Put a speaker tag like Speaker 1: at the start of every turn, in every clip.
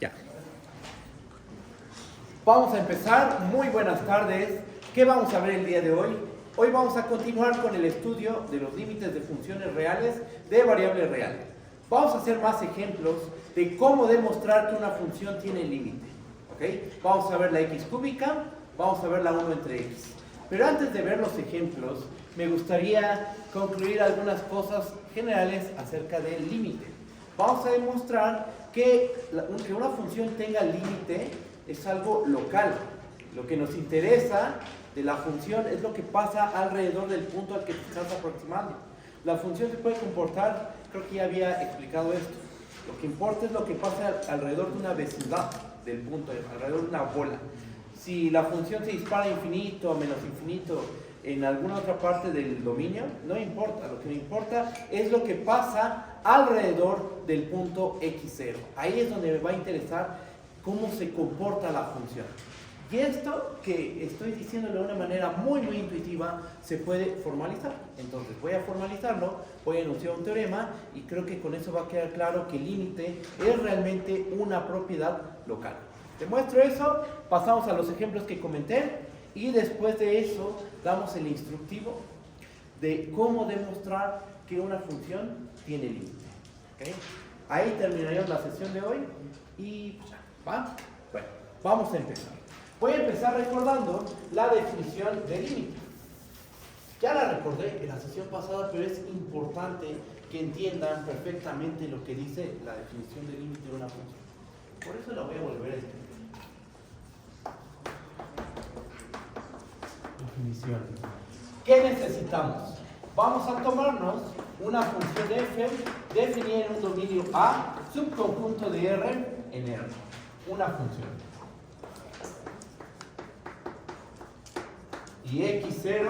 Speaker 1: Ya. Vamos a empezar. Muy buenas tardes. ¿Qué vamos a ver el día de hoy? Hoy vamos a continuar con el estudio de los límites de funciones reales de variables reales. Vamos a hacer más ejemplos de cómo demostrar que una función tiene límite. ¿Okay? Vamos a ver la x cúbica, vamos a ver la 1 entre x. Pero antes de ver los ejemplos, me gustaría concluir algunas cosas generales acerca del límite. Vamos a demostrar que una función tenga límite es algo local. Lo que nos interesa de la función es lo que pasa alrededor del punto al que te estás aproximando. La función se puede comportar, creo que ya había explicado esto. Lo que importa es lo que pasa alrededor de una vecindad del punto, alrededor de una bola. Si la función se dispara a infinito o menos infinito en alguna otra parte del dominio, no importa. Lo que me importa es lo que pasa alrededor del punto x0. Ahí es donde me va a interesar cómo se comporta la función. Y esto que estoy diciendo de una manera muy intuitiva se puede formalizar. Entonces voy a formalizarlo, voy a enunciar un teorema y creo que con eso va a quedar claro que el límite es realmente una propiedad local. Te muestro eso, pasamos a los ejemplos que comenté y después de eso damos el instructivo de cómo demostrar que una función tiene límite. ¿Okay? Ahí terminaríamos la sesión de hoy y ¿va? Bueno, vamos a empezar. Voy a empezar recordando la definición de límite. Ya la recordé en la sesión pasada, pero es importante que entiendan perfectamente lo que dice la definición de límite de una función. Por eso la voy a volver a escribir. Definición. ¿Qué necesitamos? Vamos a tomarnos una función de f definida en un dominio A, subconjunto de R en R. Una función. Y x0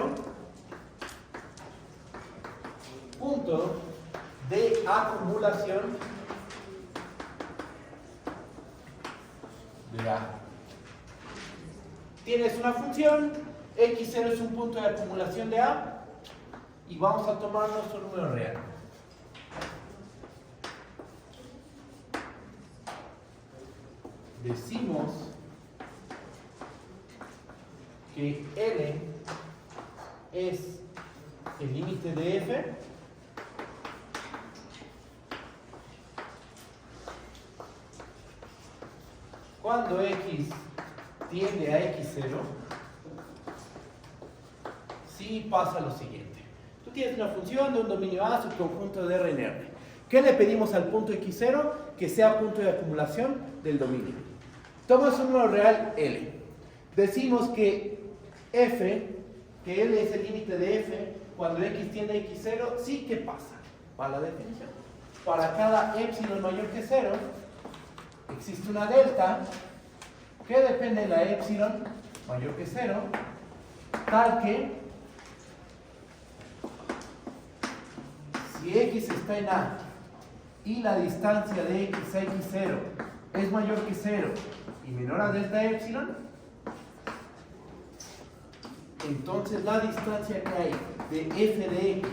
Speaker 1: punto de acumulación de A. Tienes una función, x0 es un punto de acumulación de A y vamos a tomarnos un número real. Decimos que L es el límite de f cuando x tiende a x0 si pasa lo siguiente. Tú tienes una función de un dominio A subconjunto de R en R. ¿Qué le pedimos al punto x0? Que sea punto de acumulación del dominio. Tomas un número real L. Decimos que f, que L es el límite de f cuando x tiende a x0, sí, ¿qué pasa? Para la definición. Para cada epsilon mayor que 0, existe una delta que depende de la epsilon mayor que 0, tal que si x está en A y la distancia de x a x0 es mayor que 0 y menor a delta epsilon, entonces la distancia que hay de f de x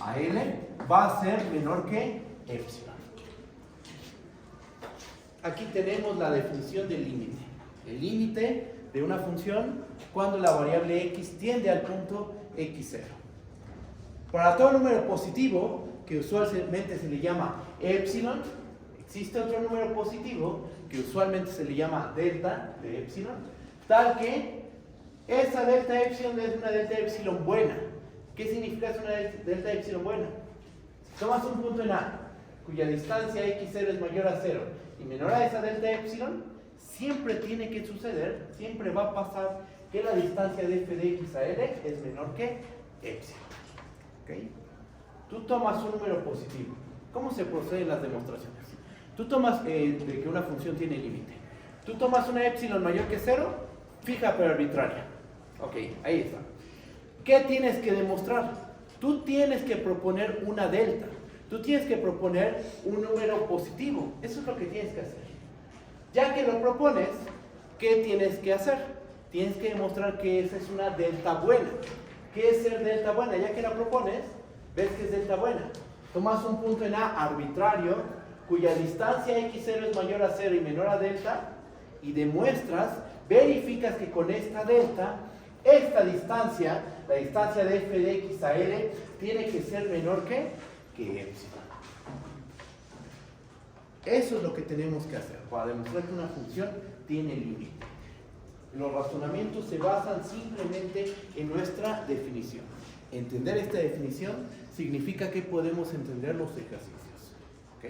Speaker 1: a L va a ser menor que epsilon. Aquí tenemos la definición del límite. El límite de una función cuando la variable x tiende al punto x0. Para todo número positivo, que usualmente se le llama epsilon, existe otro número positivo que usualmente se le llama delta de epsilon, tal que esa delta epsilon es una delta epsilon buena. ¿Qué significa es una delta epsilon buena? Si tomas un punto en A cuya distancia x0 es mayor a 0 y menor a esa delta epsilon, siempre tiene que suceder, siempre va a pasar que la distancia de f de x a L es menor que epsilon. ¿Okay? Tú tomas un número positivo. ¿Cómo se proceden las demostraciones? Tú tomas de que una función tiene límite. Tú tomas una epsilon mayor que 0, fija pero arbitraria. Ok, ahí está. ¿Qué tienes que demostrar? Tú tienes que proponer una delta. Tú tienes que proponer un número positivo. Eso es lo que tienes que hacer. Ya que lo propones, ¿qué tienes que hacer? Tienes que demostrar que esa es una delta buena. ¿Qué es ser delta buena? Ya que la propones, ves que es delta buena. Tomas un punto en A arbitrario cuya distancia x0 es mayor a 0 y menor a delta, y demuestras, verificas que con esta delta, esta distancia, la distancia de f de x a L, tiene que ser menor que epsilon. Eso es lo que tenemos que hacer para demostrar que una función tiene límite. Los razonamientos se basan simplemente en nuestra definición. Entender esta definición significa que podemos entender los ejercicios. ¿Ok?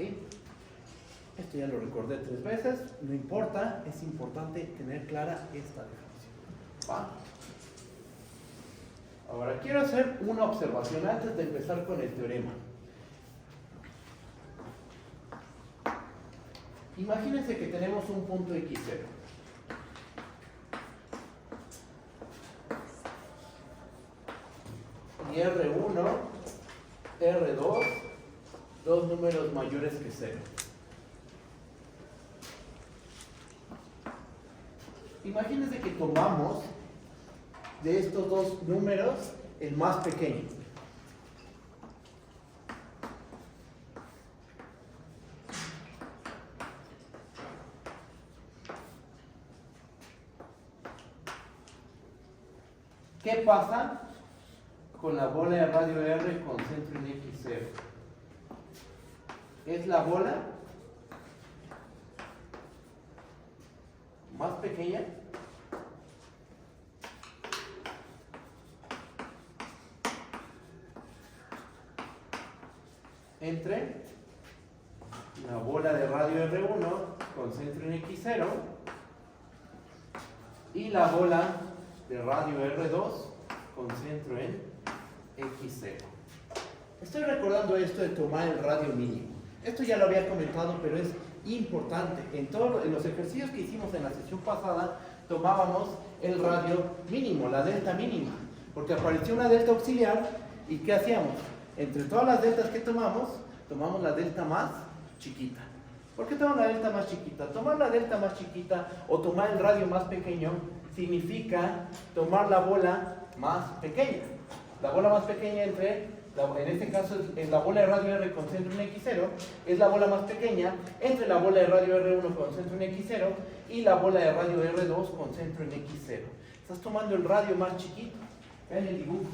Speaker 1: Esto ya lo recordé 3 veces, no importa, es importante tener clara esta definición. ¿Va? Ahora quiero hacer una observación antes de empezar con el teorema. Imagínense que tenemos un punto x0. Y R1, R2, dos números mayores que 0. Imagínense que tomamos de estos dos números el más pequeño. ¿Qué pasa con la bola de radio R con centro en x0? Es la bola más pequeña entre la bola de radio R1 con centro en x0 y la bola de radio R2 con centro en x0. Estoy recordando esto de tomar el radio mínimo. Esto ya lo había comentado, pero es importante. En los ejercicios que hicimos en la sesión pasada, tomábamos el radio mínimo, la delta mínima, porque apareció una delta auxiliar. ¿Y qué hacíamos? Entre todas las deltas que tomamos la delta más chiquita. ¿Por qué tomamos la delta más chiquita? Tomar la delta más chiquita o tomar el radio más pequeño significa tomar la bola más pequeña. La bola más pequeña en este caso es la bola de radio R con centro en x0, es la bola más pequeña entre la bola de radio R1 con centro en x0 y la bola de radio R2 con centro en x0. Estás tomando el radio más chiquito. Vean el dibujo.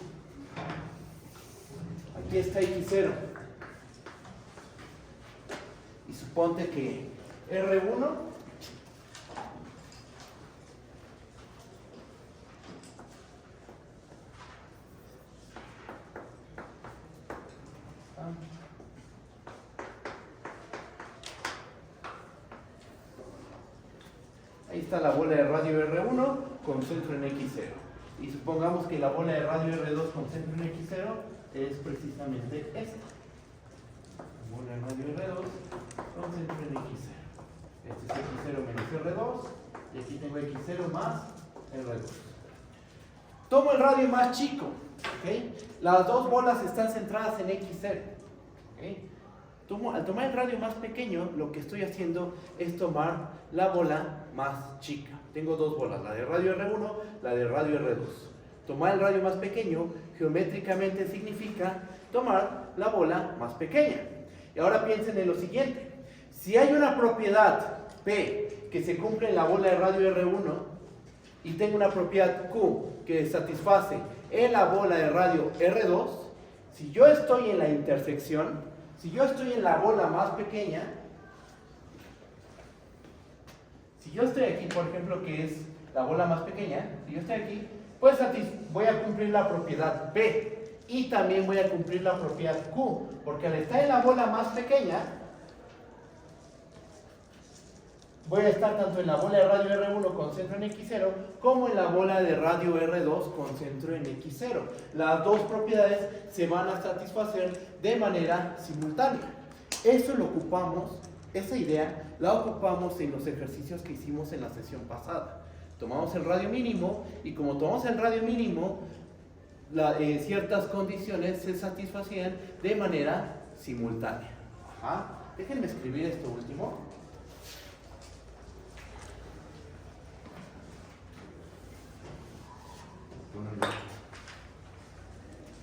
Speaker 1: Aquí está x0. Y suponte que R1 ahí está la bola de radio R1 con centro en x0. Y supongamos que la bola de radio R2 con centro en x0 es precisamente esta. La bola de radio R2 con centro en x0. Este es x0 menos R2. Y aquí tengo x0 más R2. Tomo el radio más chico. ¿Okay? Las dos bolas están centradas en x0. ¿Okay? Al tomar el radio más pequeño, lo que estoy haciendo es tomar la bola más chica. Tengo dos bolas, la de radio R1, la de radio R2. Tomar el radio más pequeño, geométricamente significa tomar la bola más pequeña. Y ahora piensen en lo siguiente. Si hay una propiedad P que se cumple en la bola de radio R1 y tengo una propiedad Q que satisface en la bola de radio R2, si yo estoy en la intersección, si yo estoy en la bola más pequeña, si yo estoy aquí, por ejemplo, que es la bola más pequeña, si yo estoy aquí, pues voy a cumplir la propiedad P y también voy a cumplir la propiedad Q, porque al estar en la bola más pequeña, voy a estar tanto en la bola de radio R1 con centro en x0 como en la bola de radio R2 con centro en x0. Las dos propiedades se van a satisfacer de manera simultánea. Eso lo ocupamos, esa idea la ocupamos en los ejercicios que hicimos en la sesión pasada. Tomamos el radio mínimo y como tomamos el radio mínimo, ciertas condiciones se satisfacían de manera simultánea. Ajá. Déjenme escribir esto último.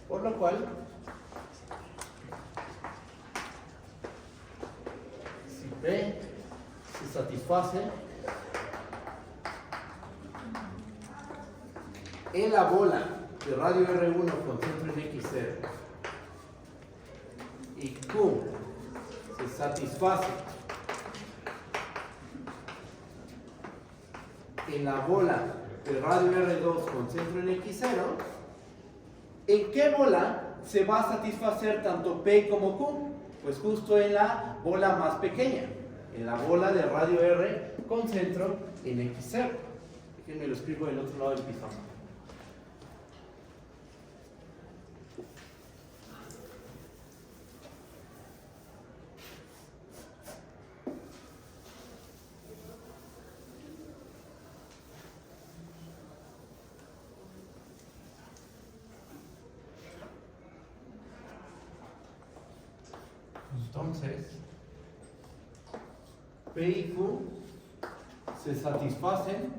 Speaker 1: Por lo cual, satisface en la bola de radio R1 con centro en X0 y Q se satisface en la bola de radio R2 con centro en X0, ¿en qué bola se va a satisfacer tanto P como Q? Pues justo en la bola más pequeña, en la bola de radio R con centro en X0. Déjenme lo escribo del otro lado del pizarrón. Entonces, P y Q se satisfacen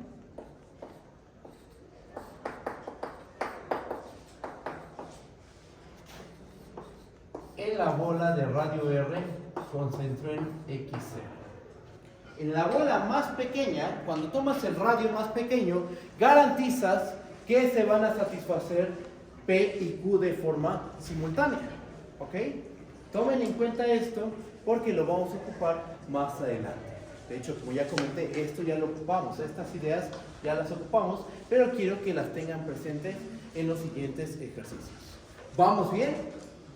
Speaker 1: en la bola de radio R con centro en X0. En la bola más pequeña, cuando tomas el radio más pequeño, garantizas que se van a satisfacer P y Q de forma simultánea. ¿Ok? Tomen en cuenta esto porque lo vamos a ocupar más adelante. De hecho, como ya comenté, esto ya lo ocupamos, estas ideas ya las ocupamos, pero quiero que las tengan presentes en los siguientes ejercicios. ¿Vamos bien?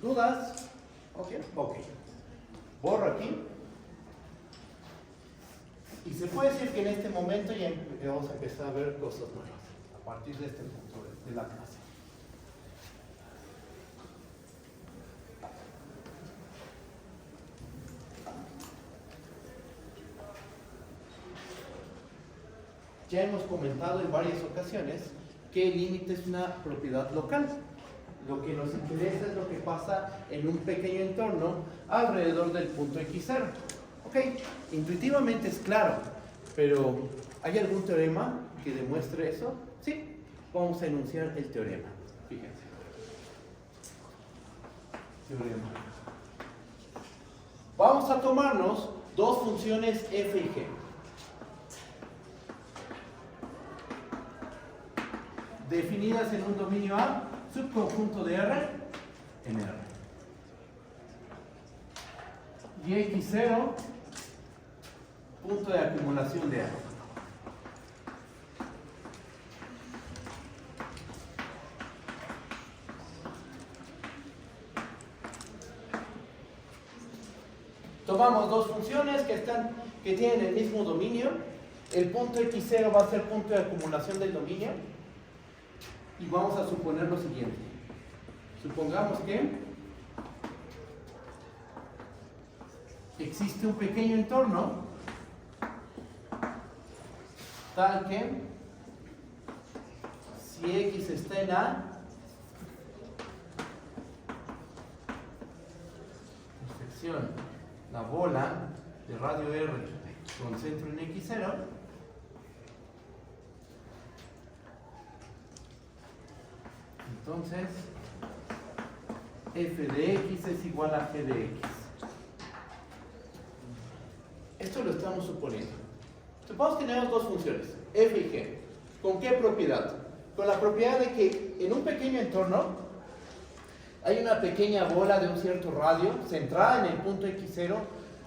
Speaker 1: ¿Dudas? Ok. Borro aquí. Y se puede decir que en este momento ya vamos a empezar a ver cosas nuevas a partir de este punto de la clase. Ya hemos comentado en varias ocasiones que el límite es una propiedad local. Lo que nos interesa es lo que pasa en un pequeño entorno alrededor del punto X0. Ok, intuitivamente es claro, pero ¿hay algún teorema que demuestre eso? Sí, vamos a enunciar el teorema. Fíjense. Teorema. Vamos a tomarnos dos funciones f y g. Definidas en un dominio A, subconjunto de R en R. Y X0, punto de acumulación de A. Tomamos dos funciones que tienen el mismo dominio. El punto X0 va a ser punto de acumulación del dominio. Y vamos a suponer lo siguiente. Supongamos que existe un pequeño entorno tal que si X está en A, intersección la bola de radio R con centro en X0, entonces f de x es igual a g de x. Esto lo estamos suponiendo. Supongamos que tenemos dos funciones, f y g. ¿Con qué propiedad? Con la propiedad de que en un pequeño entorno hay una pequeña bola de un cierto radio centrada en el punto x0,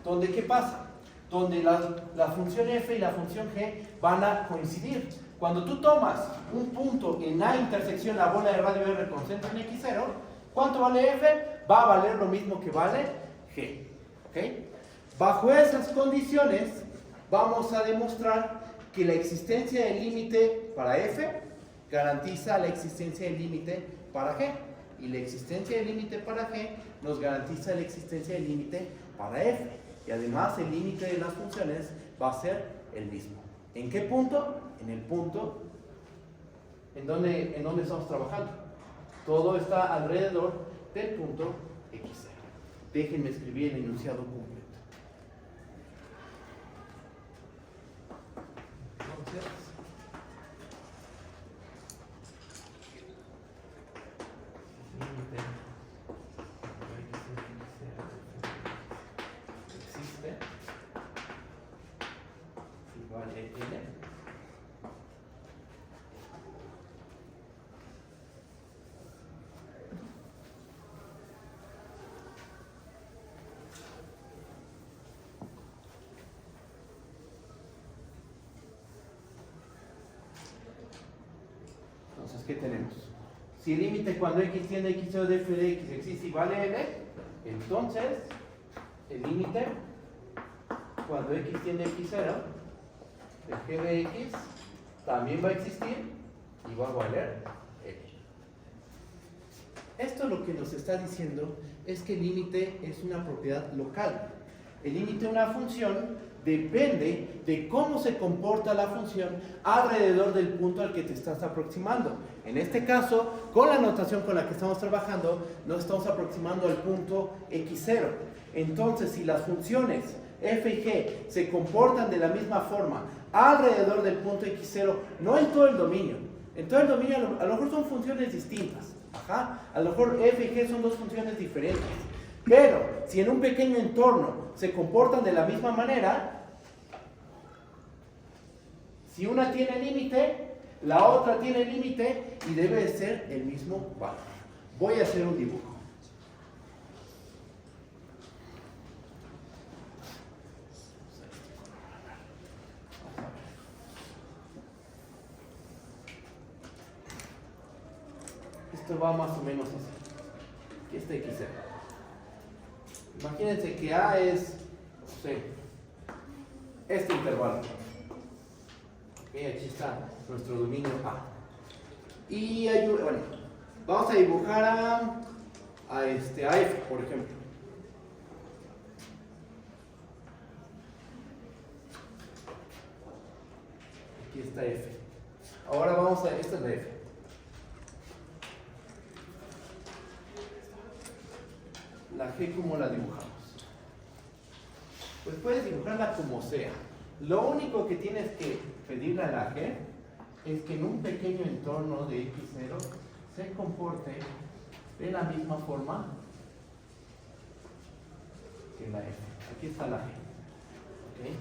Speaker 1: donde ¿qué pasa? Donde la función f y la función g van a coincidir. Cuando tú tomas un punto en A intersección la bola de radio R con centro en X0, ¿cuánto vale F? Va a valer lo mismo que vale G. ¿Okay? Bajo esas condiciones, vamos a demostrar que la existencia del límite para F garantiza la existencia del límite para G. Y la existencia del límite para G nos garantiza la existencia del límite para F. Y además el límite de las funciones va a ser el mismo. ¿En qué punto? En el punto en donde estamos trabajando. Todo está alrededor del punto X0. Déjenme escribir el enunciado completo. Entonces, límite existe N. Entonces, ¿qué tenemos? Si el límite cuando x tiende a x0 de f de x existe igual a n, entonces el límite cuando x tiende a x0 de g de x también va a existir y va a valer n. Esto lo que nos está diciendo es que el límite es una propiedad local. El límite de una función depende de cómo se comporta la función alrededor del punto al que te estás aproximando. En este caso, con la notación con la que estamos trabajando, nos estamos aproximando al punto x0. Entonces, si las funciones f y g se comportan de la misma forma alrededor del punto x0, no en todo el dominio. En todo el dominio a lo mejor son funciones distintas. A lo mejor f y g son dos funciones diferentes. Pero, si en un pequeño entorno se comportan de la misma manera, si una tiene límite, la otra tiene límite y debe de ser el mismo valor. Voy a hacer un dibujo. Esto va más o menos así. Aquí está x0. Imagínense que A es, no sé, este intervalo. Okay, aquí está nuestro dominio A. Y bueno, vamos a dibujar a F, por ejemplo. Aquí está F. Ahora vamos a, esta es la F. La G, ¿cómo la dibujamos? Pues puedes dibujarla como sea. Lo único que tienes que pedirle a la G es que en un pequeño entorno de x0 se comporte de la misma forma que la F. Aquí está la G. ¿Okay?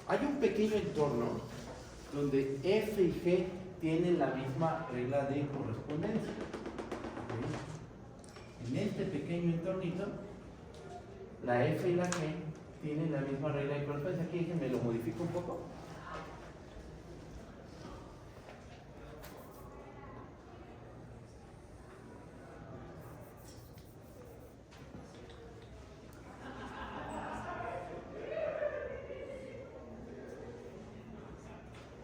Speaker 1: Hay un pequeño entorno donde F y G tienen la misma regla de correspondencia. ¿Okay? En este pequeño entornito, la F y la G tienen la misma regla de correspondencia. Aquí déjenme lo modifico un poco.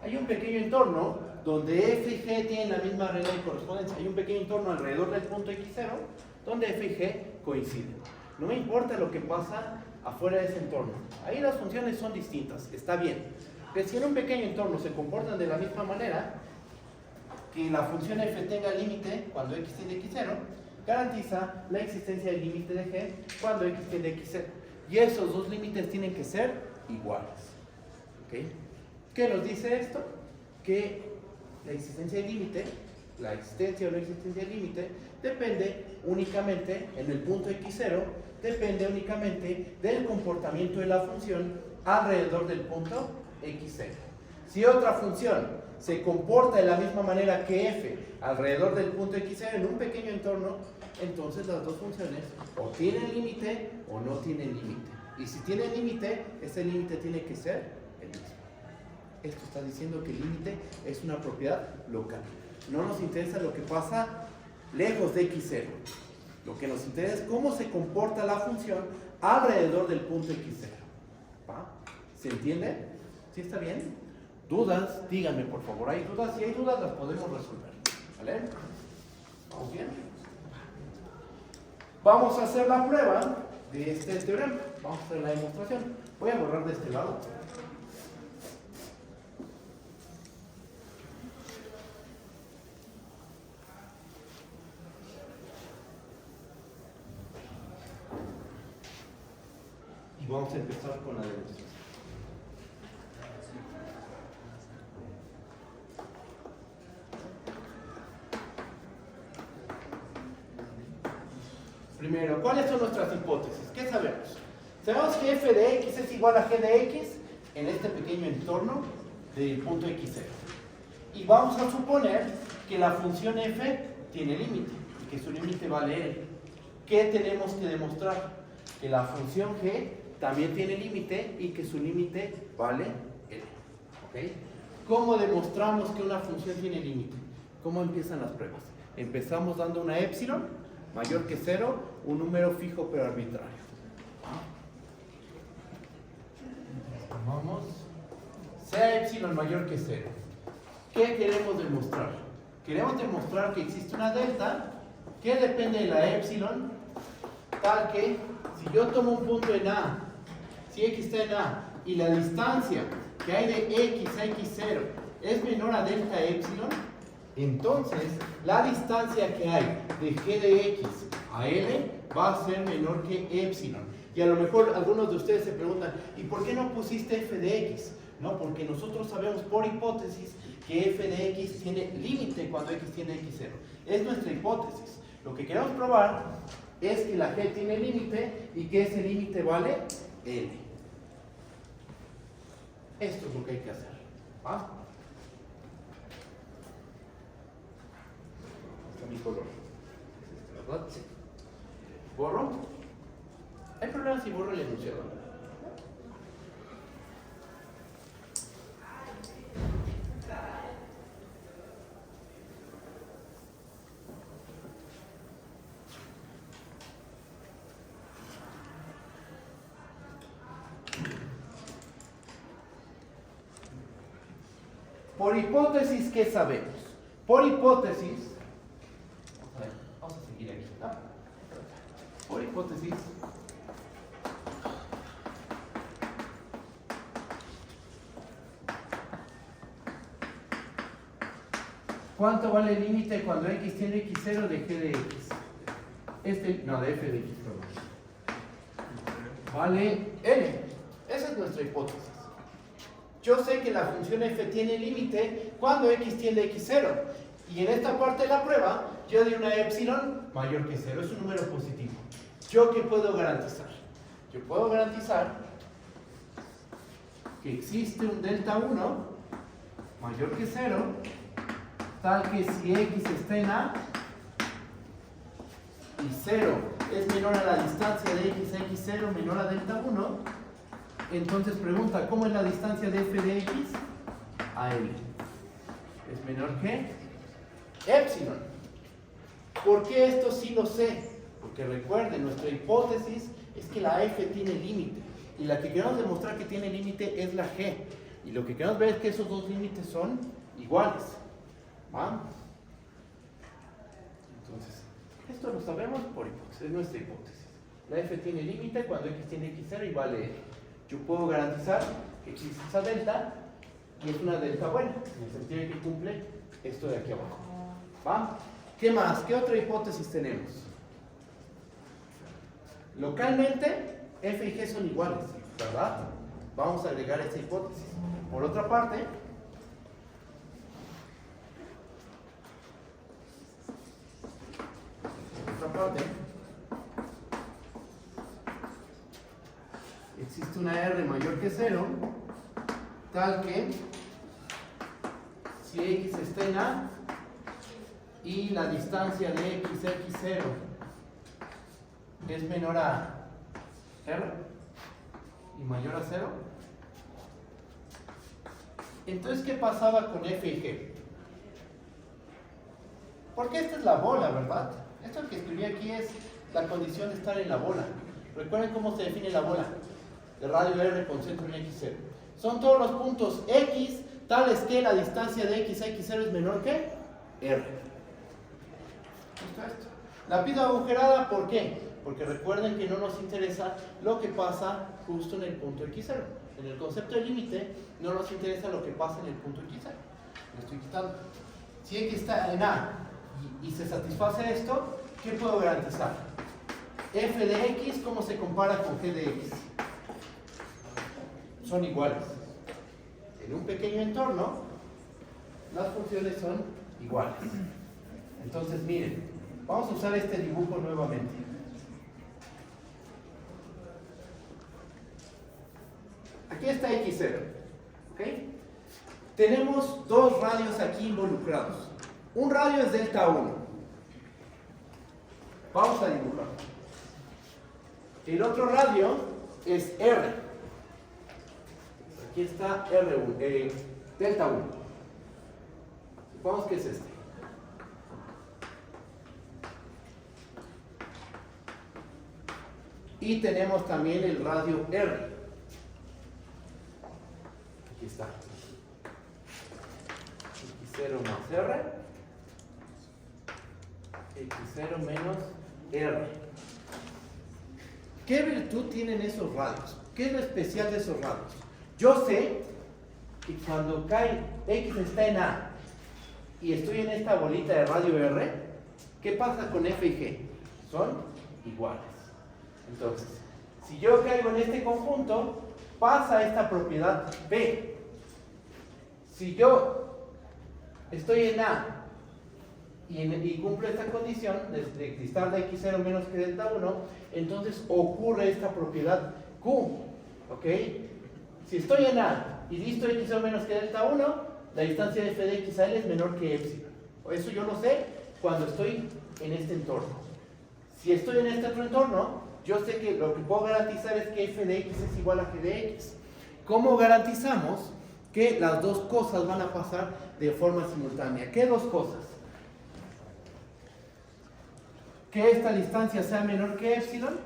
Speaker 1: Hay un pequeño entorno donde F y G tienen la misma regla de correspondencia. Hay un pequeño entorno alrededor del punto x0 donde F y G coinciden. No me importa lo que pasa afuera de ese entorno. Ahí las funciones son distintas, está bien. Pero si en un pequeño entorno se comportan de la misma manera, que la función f tenga límite cuando x tiende a x0, garantiza la existencia del límite de g cuando x tiende a x0. Y esos dos límites tienen que ser iguales. ¿Okay? ¿Qué nos dice esto? Que la existencia del límite, la existencia o no existencia del límite, depende únicamente, en el punto x0, depende únicamente del comportamiento de la función alrededor del punto x0. Si otra función se comporta de la misma manera que f alrededor del punto x0 en un pequeño entorno, entonces las dos funciones o tienen límite o no tienen límite. Y si tienen límite, ese límite tiene que ser el mismo. Esto está diciendo que el límite es una propiedad local. No nos interesa lo que pasa lejos de x0. Lo que nos interesa es cómo se comporta la función alrededor del punto x0. ¿Va? ¿Se entiende? ¿Sí está bien? ¿Dudas? Díganme, por favor. ¿Hay dudas? Si hay dudas, las podemos resolver. ¿Vale? ¿Vamos bien? Vamos a hacer la prueba de este teorema. Vamos a hacer la demostración. Voy a borrar de este lado. Y vamos a empezar con la demostración. Primero, ¿cuáles son nuestras hipótesis? ¿Qué sabemos? Sabemos que f de x es igual a g de x en este pequeño entorno del punto x0. Y vamos a suponer que la función f tiene límite y que su límite vale L. ¿Qué tenemos que demostrar? Que la función g también tiene límite y que su límite vale L. ¿Okay? ¿Cómo demostramos que una función tiene límite? ¿Cómo empiezan las pruebas? Empezamos dando una epsilon mayor que 0, un número fijo pero arbitrario. Vamos, sea epsilon mayor que 0. ¿Qué queremos demostrar? Queremos demostrar que existe una delta que depende de la epsilon, tal que si yo tomo un punto en A, si x está en A, y la distancia que hay de x a x0 es menor a delta epsilon, entonces la distancia que hay de g de x a L va a ser menor que epsilon. Y a lo mejor algunos de ustedes se preguntan, ¿y por qué no pusiste f de x? No, porque nosotros sabemos por hipótesis que f de x tiene límite cuando x tiene x0. Es nuestra hipótesis. Lo que queremos probar es que la g tiene límite y que ese límite vale L. Esto es lo que hay que hacer. ¿Va? Está mi color. ¿Verdad? Sí. ¿Borro? ¿Hay problema si borro el enunciado? Por hipótesis, ¿qué sabemos? Por hipótesis, vamos a seguir aquí, ¿no? Por hipótesis, ¿cuánto vale el límite cuando x tiene x0 de g de x? No, de f de x, perdón. Vale L. Esa es nuestra hipótesis. Yo sé que la función f tiene límite cuando x tiende a x0. Y en esta parte de la prueba, yo di una epsilon mayor que 0. Es un número positivo. ¿Yo qué puedo garantizar? Yo puedo garantizar que existe un delta 1 mayor que 0, tal que si x está en A y 0 es menor a la distancia de x a x0 menor a delta 1, entonces pregunta, ¿cómo es la distancia de f de x a L? Es menor que epsilon. ¿Por qué esto sí lo sé? Porque recuerden, nuestra hipótesis es que la f tiene límite. Y la que queremos demostrar que tiene límite es la g. Y lo que queremos ver es que esos dos límites son iguales. ¿Va? Entonces, esto lo sabemos por hipótesis, es nuestra hipótesis. La f tiene límite cuando x tiene x0 y vale L. Yo puedo garantizar que existe esa delta y es una delta buena, en el sentido de que cumple esto de aquí abajo. ¿Va? ¿Qué más? ¿Qué otra hipótesis tenemos? Localmente, f y g son iguales, ¿verdad? Vamos a agregar esa hipótesis. Por otra parte, existe una r mayor que 0, tal que si x está en A y la distancia de x a x0 es menor a r y mayor a 0, entonces ¿qué pasaba con f y g? Porque esta es la bola, ¿verdad? Esto que escribí aquí es la condición de estar en la bola. Recuerden cómo se define la bola. De radio R con centro en x0. Son todos los puntos x tales que la distancia de x a x0 es menor que r. Esto. La pido agujerada, ¿por qué? Porque recuerden que no nos interesa lo que pasa justo en el punto x0. En el concepto de límite no nos interesa lo que pasa en el punto x0. Lo estoy quitando. Si x está en A y se satisface esto, ¿qué puedo garantizar? F de x, ¿cómo se compara con g de x? Son iguales. En un pequeño entorno, las funciones son iguales. Entonces, miren, vamos a usar este dibujo nuevamente. Aquí Aquí está X0. ¿Ok? Tenemos dos radios aquí involucrados. Un radio es delta 1. Vamos a dibujar. El otro radio es R. Aquí está R1, delta 1. Supongamos que es este. Y tenemos también el radio R. Aquí está. X0 más R. X0 menos R. ¿Qué virtud tienen esos radios? ¿Qué es lo especial de esos radios? Yo sé que cuando cae X está en A y estoy en esta bolita de radio R, ¿qué pasa con F y G? Son iguales. Entonces, si yo caigo en este conjunto, pasa esta propiedad B. Si yo estoy en A y cumplo esta condición de distar de X0 menos que delta 1, entonces ocurre esta propiedad Q. ¿Ok? Si estoy en A y disto X0 menos que delta 1, la distancia de f de x a L es menor que epsilon. Eso yo lo sé cuando estoy en este entorno. Si estoy en este otro entorno, yo sé que lo que puedo garantizar es que f de x es igual a g de x. ¿Cómo garantizamos que las dos cosas van a pasar de forma simultánea? ¿Qué dos cosas? Que esta distancia sea menor que epsilon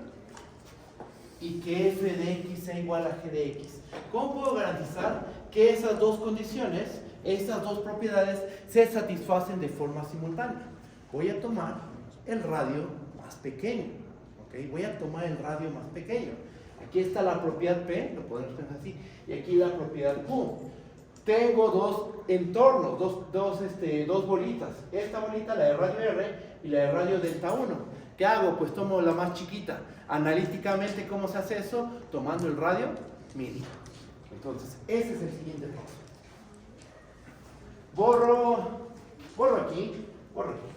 Speaker 1: y que f de x sea igual a g de x. ¿Cómo puedo garantizar que esas dos condiciones, estas dos propiedades, se satisfacen de forma simultánea? Voy a tomar el radio más pequeño. ¿Okay? Voy a tomar el radio más pequeño. Aquí está la propiedad P, lo podemos pensar así, y aquí la propiedad Q. Tengo dos entornos, dos bolitas. Esta bolita, la de radio R, y la de radio delta 1. ¿Qué hago? Pues tomo la más chiquita. Analíticamente, ¿cómo se hace eso? Tomando el radio mínimo. Entonces, ese es el siguiente paso. Borro aquí, borro aquí.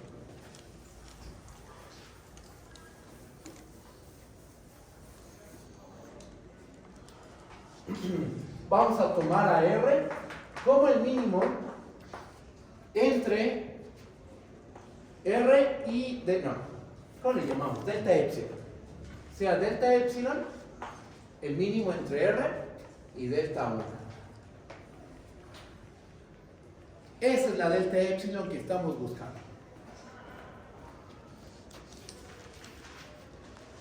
Speaker 1: Vamos a tomar a R como el mínimo entre R y ¿cómo le llamamos? Delta epsilon. O sea, delta epsilon, el mínimo entre R y delta 1. Esa es la delta epsilon que estamos buscando.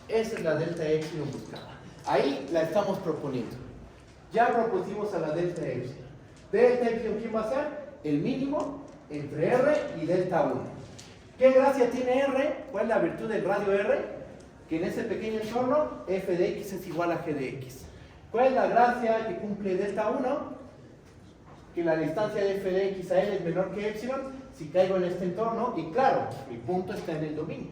Speaker 1: Esa es la delta epsilon buscada. Ahí la estamos proponiendo. Ya propusimos a la delta epsilon. Delta epsilon, ¿quién va a ser? El mínimo entre R y delta 1. ¿Qué gracia tiene R? ¿Cuál es la virtud del radio R? Que en ese pequeño entorno f de x es igual a g de x. ¿Cuál es la gracia que cumple delta 1? Que la distancia de f de x a L es menor que epsilon si caigo en este entorno, y claro, mi punto está en el dominio.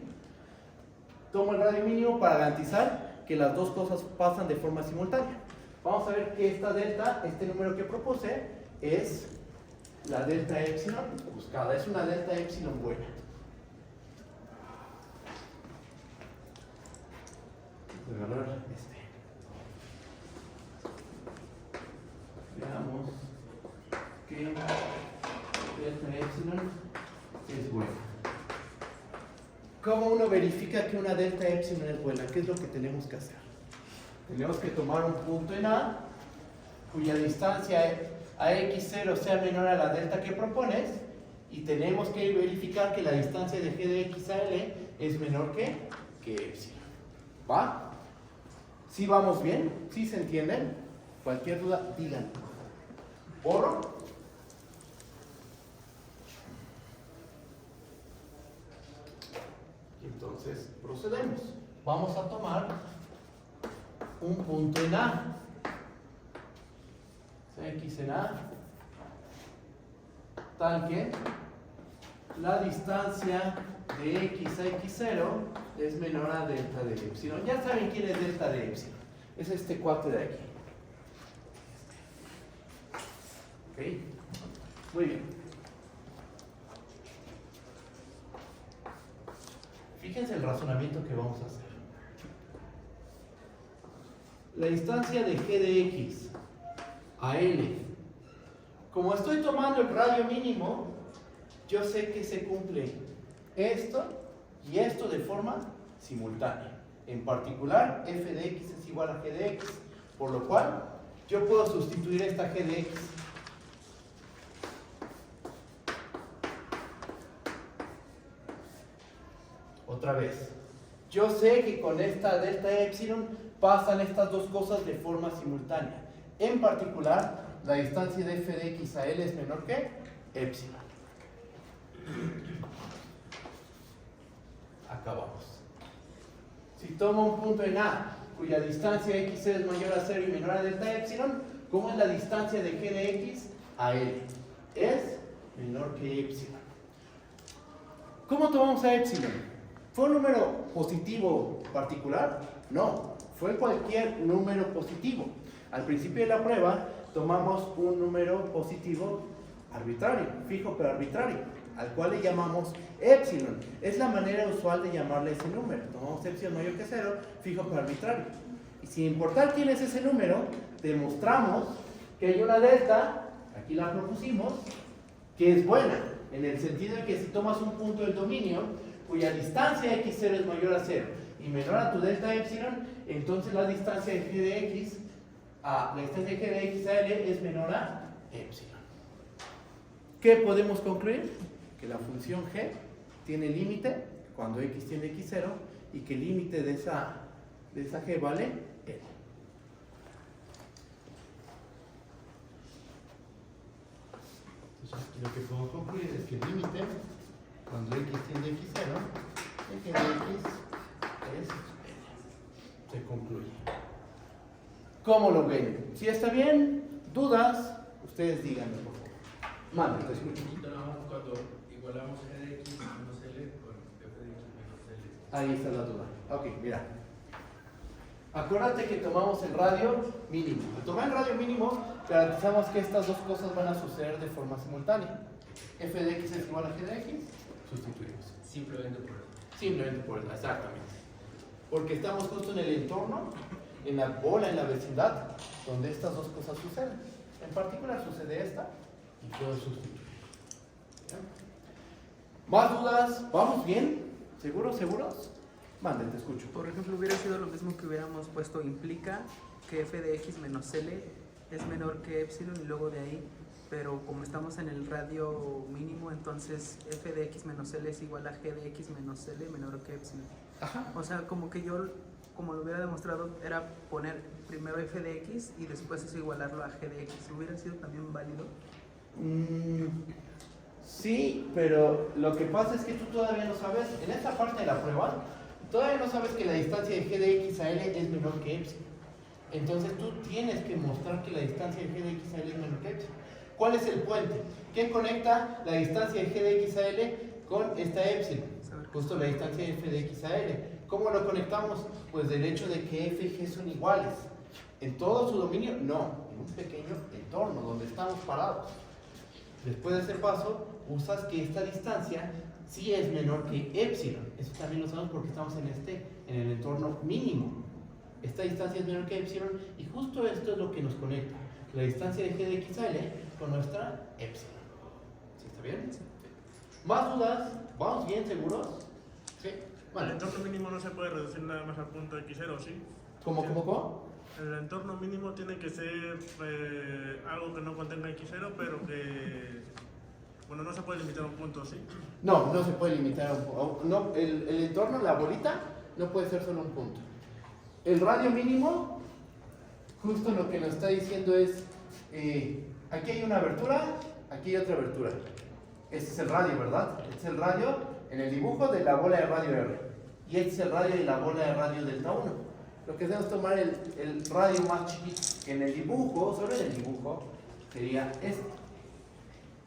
Speaker 1: Tomo el radio mínimo para garantizar que las dos cosas pasan de forma simultánea. Vamos a ver que esta delta, este número que propuse, es la delta epsilon buscada. Es una delta epsilon buena. Voy a agarrar este. Veamos que delta epsilon es buena. ¿Cómo uno verifica que una delta epsilon es buena? ¿Qué es lo que tenemos que hacer? Tenemos que tomar un punto en A cuya distancia a x0 sea menor a la delta que propones, y tenemos que verificar que la distancia de g de x a L es menor que epsilon. ¿Va? ¿Sí vamos bien? ¿Sí se entienden? Cualquier duda, digan. ¿Borro? Y entonces procedemos. Vamos a tomar un punto en A. X en A, tal que la distancia de x a x0 es menor a delta de epsilon. Ya saben quién es delta de epsilon. Es este cuate de aquí. ¿Ok? Muy bien. Fíjense el razonamiento que vamos a hacer. La distancia de g de x a L. Como estoy tomando el radio mínimo, yo sé que se cumple esto y esto de forma simultánea. En particular, f de x es igual a g de x, por lo cual yo puedo sustituir esta g de x otra vez. Yo sé que con esta delta epsilon pasan estas dos cosas de forma simultánea. En particular, la distancia de f de x a L es menor que epsilon. Acabamos. Si tomo un punto en A cuya distancia x es mayor a 0 y menor a delta epsilon, ¿cómo es la distancia de g de x a L? Es menor que epsilon. ¿Cómo tomamos a epsilon? ¿Fue un número positivo particular? No, fue cualquier número positivo. Al principio de la prueba tomamos un número positivo arbitrario, fijo pero arbitrario, al cual le llamamos epsilon. Es la manera usual de llamarle ese número. Tomamos epsilon mayor que 0, fijo pero arbitrario. Y sin importar quién es ese número, demostramos que hay una delta, aquí la propusimos, que es buena, en el sentido de que si tomas un punto del dominio cuya distancia x0 es mayor a 0 y menor a tu delta epsilon, entonces la distancia de g de x a L es menor a epsilon. ¿Qué podemos concluir? Que la función g tiene límite cuando x tiende a x0 y que el límite de esa g vale L. Entonces lo que puedo concluir es que el límite cuando x tiende a x0, el g de x es L. Se concluye. ¿Cómo lo ven? Si está bien, dudas, ustedes díganme por favor. Mande, te escucho.
Speaker 2: Cuando igualamos g de x menos L con f de x menos L.
Speaker 1: Ahí está la duda. Ok, mira. Acuérdate que tomamos el radio mínimo. Al tomar el radio mínimo, garantizamos que estas dos cosas van a suceder de forma simultánea. F de x es igual a g de x, sustituimos.
Speaker 2: Simplemente por eso.
Speaker 1: Simplemente por eso, exactamente. Porque estamos justo en el entorno, en la bola, en la vecindad, donde estas dos cosas suceden. En particular sucede esta y puedo sustituir. ¿Bien? ¿Más dudas? ¿Vamos bien? ¿Seguros? ¿Seguros? Mande, te escucho.
Speaker 3: Por ejemplo, hubiera sido lo mismo que hubiéramos puesto implica que f de x menos L es menor que epsilon y luego de ahí, pero como estamos en el radio mínimo, entonces f de x menos L es igual a g de x menos L menor que epsilon.
Speaker 1: Ajá.
Speaker 3: O sea, como que yo, como lo hubiera demostrado, era poner primero f de x y después eso igualarlo a g de x. ¿Hubiera sido también válido?
Speaker 1: Sí, pero lo que pasa es que tú todavía no sabes, en esta parte de la prueba, todavía no sabes que la distancia de g de x a L es menor que epsilon. Entonces tú tienes que mostrar que la distancia de g de x a L es menor que epsilon. ¿Cuál es el puente? ¿Qué conecta la distancia de g de x a L con esta epsilon? Justo la distancia de f de x a L. ¿Cómo lo conectamos? Pues del hecho de que f y g son iguales. ¿En todo su dominio? No, en un pequeño entorno donde estamos parados. Después de ese paso, usas que esta distancia sí es menor que epsilon. Eso también lo sabemos porque estamos en el entorno mínimo. Esta distancia es menor que epsilon y justo esto es lo que nos conecta. La distancia de g de x a L con nuestra epsilon. ¿Sí está bien? ¿Más dudas? ¿Vamos bien, seguros? Sí. Vale.
Speaker 4: El entorno mínimo no se puede reducir nada más al punto x0, ¿sí?
Speaker 1: ¿Cómo?
Speaker 4: El entorno mínimo tiene que ser algo que no contenga x0, pero que... Bueno, no se puede limitar a un punto, ¿sí?
Speaker 1: No, no se puede limitar a un punto. No, el entorno, la bolita, no puede ser solo un punto. El radio mínimo, justo lo que nos está diciendo es, aquí hay una abertura, aquí hay otra abertura. Este es el radio, ¿verdad? Este es el radio en el dibujo de la bola de radio R. Y este es el radio de la bola de radio delta 1. Lo que hacemos es tomar el radio más chiquito en el dibujo, solo en el dibujo, sería este.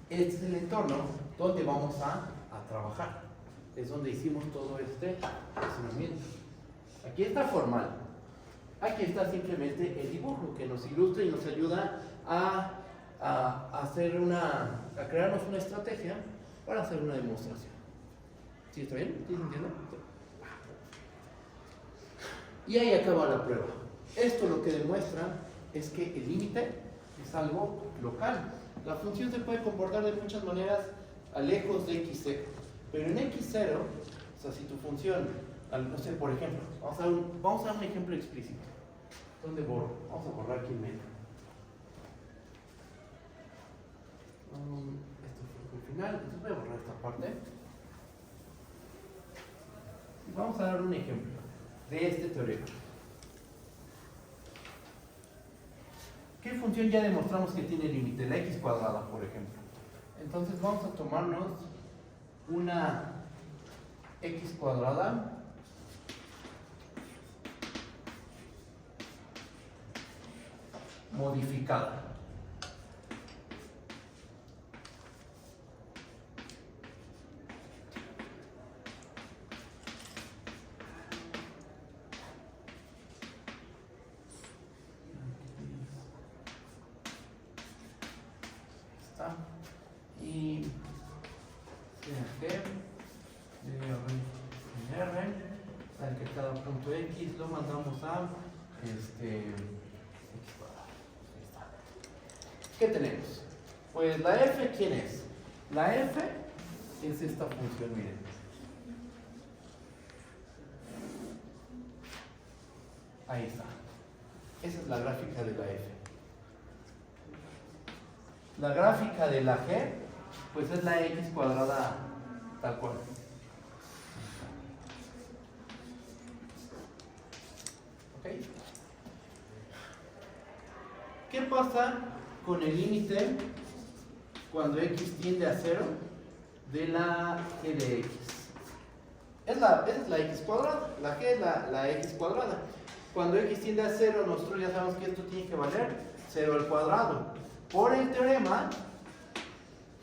Speaker 1: Este es el entorno donde vamos a trabajar. Es donde hicimos todo este razonamiento. Aquí está formal. Aquí está simplemente el dibujo que nos ilustra y nos ayuda a crearnos una estrategia para hacer una demostración. ¿Sí está bien? ¿Sí se entiende? Y ahí acaba la prueba. Esto lo que demuestra es que el límite es algo local. La función se puede comportar de muchas maneras a lejos de x0. Pero en x0, o sea, si tu función, no sé, por ejemplo, vamos a dar un ejemplo explícito. ¿Dónde borro? Vamos a borrar aquí en medio. Esto fue el final, entonces voy a borrar esta parte. Y vamos a dar un ejemplo de este teorema. ¿Qué función ya demostramos que tiene límite? La x cuadrada, por ejemplo. Entonces vamos a tomarnos una x cuadrada modificada. Y saben que cada punto x lo mandamos a ¿qué tenemos? Pues la f, ¿quién es? La f es esta función, miren. Ahí está. Esa es la gráfica de la f. La gráfica de la g, pues es la x cuadrada tal cual. ¿Ok? ¿Qué pasa con el límite cuando x tiende a 0 de la g de x? Esa es la x cuadrada, la g es la x cuadrada. Cuando x tiende a 0, nosotros ya sabemos que esto tiene que valer 0 al cuadrado. Por el teorema,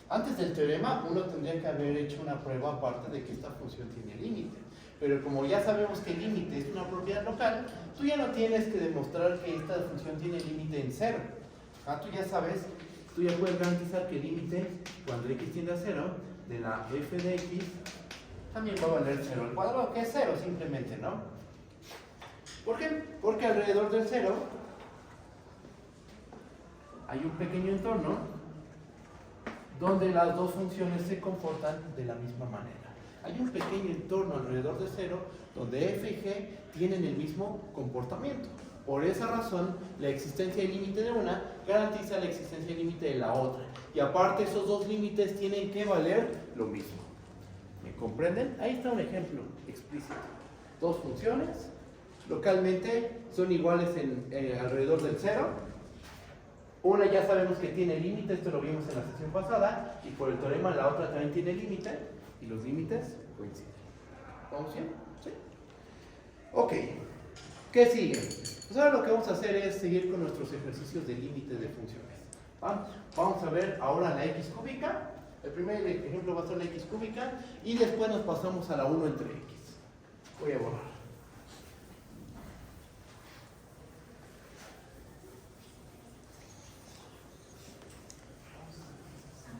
Speaker 1: antes del teorema, uno tendría que haber hecho una prueba aparte de que esta función tiene límite. Pero como ya sabemos que el límite es una propiedad local, tú ya no tienes que demostrar que esta función tiene límite en 0. Tú ya sabes, tú ya puedes garantizar que el límite, cuando x tiende a 0, de la f de x, también va a valer 0 al cuadrado, que es 0 simplemente, ¿no? ¿Por qué? Porque alrededor del 0 hay un pequeño entorno donde las dos funciones se comportan de la misma manera. Hay un pequeño entorno alrededor de 0 donde f y g tienen el mismo comportamiento. Por esa razón, la existencia del límite de una garantiza la existencia del límite de la otra. Y aparte, esos dos límites tienen que valer lo mismo. ¿Me comprenden? Ahí está un ejemplo explícito. Dos funciones localmente son iguales alrededor del 0. Una ya sabemos que tiene límite, esto lo vimos en la sesión pasada, y por el teorema la otra también tiene límite, y los límites coinciden. ¿Vamos bien? ¿Sí? Ok. ¿Qué sigue? Pues ahora lo que vamos a hacer es seguir con nuestros ejercicios de límite de funciones. Vamos a ver ahora la x cúbica. El primer ejemplo va a ser la x cúbica, y después nos pasamos a la 1 entre x. Voy a borrar.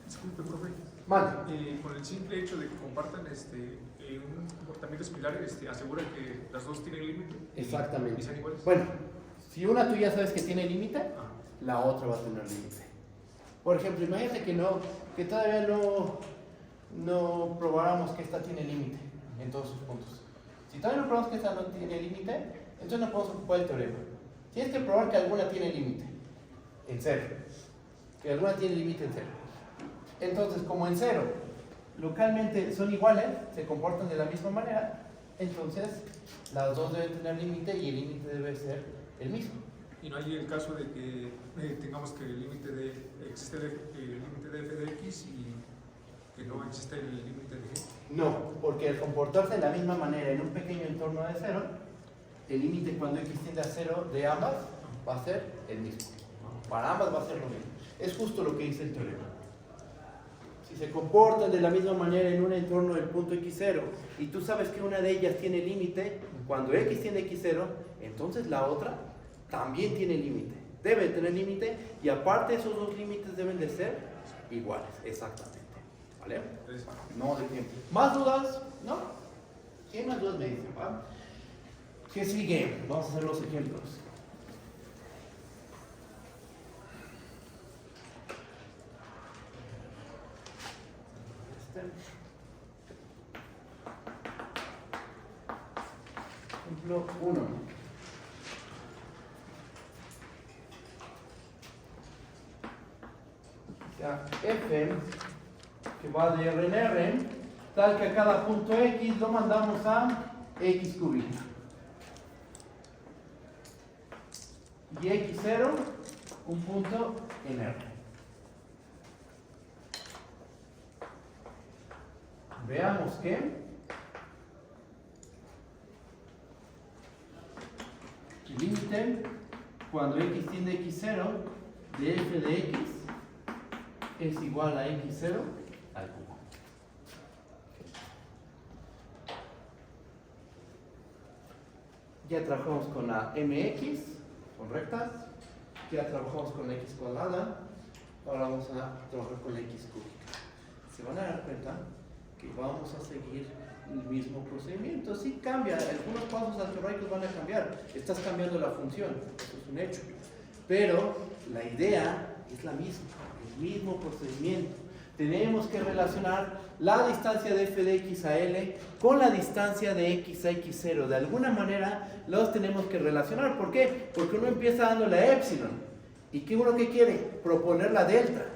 Speaker 5: Disculpe, profe.
Speaker 1: Vale.
Speaker 5: Con el simple hecho de que compartan un comportamiento similar, asegura que las dos tienen límite.
Speaker 1: Exactamente.
Speaker 5: Y sean iguales.
Speaker 1: Bueno, si una tú ya sabes que tiene límite,
Speaker 5: Ajá.
Speaker 1: la otra va a tener límite. Por ejemplo, imagínate que todavía no probáramos que esta tiene límite en todos sus puntos. Si todavía no probamos que esta no tiene límite, entonces no podemos ocupar el teorema. Tienes que probar que alguna tiene límite en 0. Que alguna tiene límite en 0. Entonces, como en 0 localmente son iguales, se comportan de la misma manera, entonces las dos deben tener límite y el límite debe ser el mismo.
Speaker 5: Y no hay el caso de que tengamos que existe el límite de f de x y que no existe el límite de g.
Speaker 1: No, porque al comportarse de la misma manera en un pequeño entorno de 0, el límite cuando x tiende a 0 de ambas va a ser el mismo. Para ambas va a ser lo mismo. Es justo lo que dice el teorema. Si se comportan de la misma manera en un entorno del punto x0 y tú sabes que una de ellas tiene límite, cuando x tiene x0, entonces la otra también tiene límite. Debe tener límite y aparte esos dos límites deben de ser iguales, exactamente. ¿Vale? No de tiempo. ¿Más dudas? ¿No? Si hay más dudas me dicen, ¿va? ¿Qué sigue? Vamos a hacer los ejemplos. sistema. Ejemplo 1. Ya, f que va de R en R, tal que a cada punto X lo mandamos a X cúbica. Y X0, un punto en R. Veamos que el límite cuando X tiende a X0 de f de X es igual a X0 al cubo. Ya trabajamos con la MX, con rectas, ya trabajamos con la X cuadrada, ahora vamos a trabajar con la X cúbica. Se van a dar cuenta que vamos a seguir el mismo procedimiento. Sí cambia, algunos pasos algebraicos van a cambiar, estás cambiando la función, eso es un hecho, pero la idea es la misma, el mismo procedimiento. Tenemos que relacionar la distancia de f de x a L con la distancia de x a x0. De alguna manera los tenemos que relacionar. ¿Por qué? Porque uno empieza dando la epsilon. ¿Y qué uno que quiere? Proponer la delta.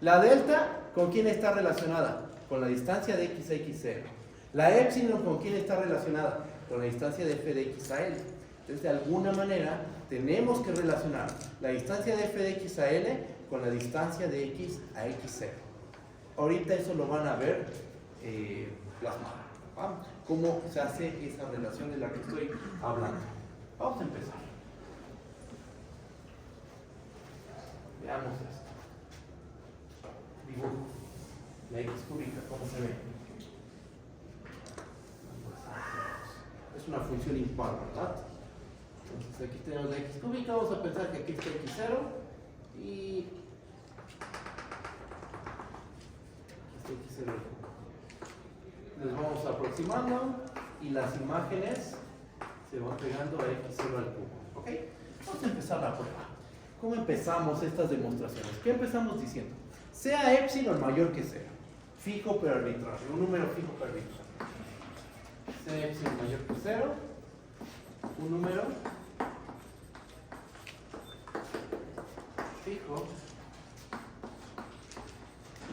Speaker 1: La delta, ¿con quién está relacionada? Con la distancia de x a x0. La epsilon, ¿con quién está relacionada? Con la distancia de f de x a L. Entonces, de alguna manera, tenemos que relacionar la distancia de f de x a L con la distancia de x a x0. Ahorita eso lo van a ver plasmado. ¿Va? ¿Cómo se hace esa relación de la que estoy hablando? Vamos a empezar. Veamos esto. Dibujo. La x cúbica, ¿cómo se ve? Es una función impar, ¿verdad? Entonces aquí tenemos la x cúbica, vamos a pensar que aquí está x0 y X0. Les vamos aproximando y las imágenes se van pegando a X0 al cubo. ¿Ok? Vamos a empezar la prueba. ¿Cómo empezamos estas demostraciones? ¿Qué empezamos diciendo? Sea epsilon mayor que 0. Fijo pero arbitrario. Un número fijo pero arbitrario. Sea epsilon mayor que 0. Un número fijo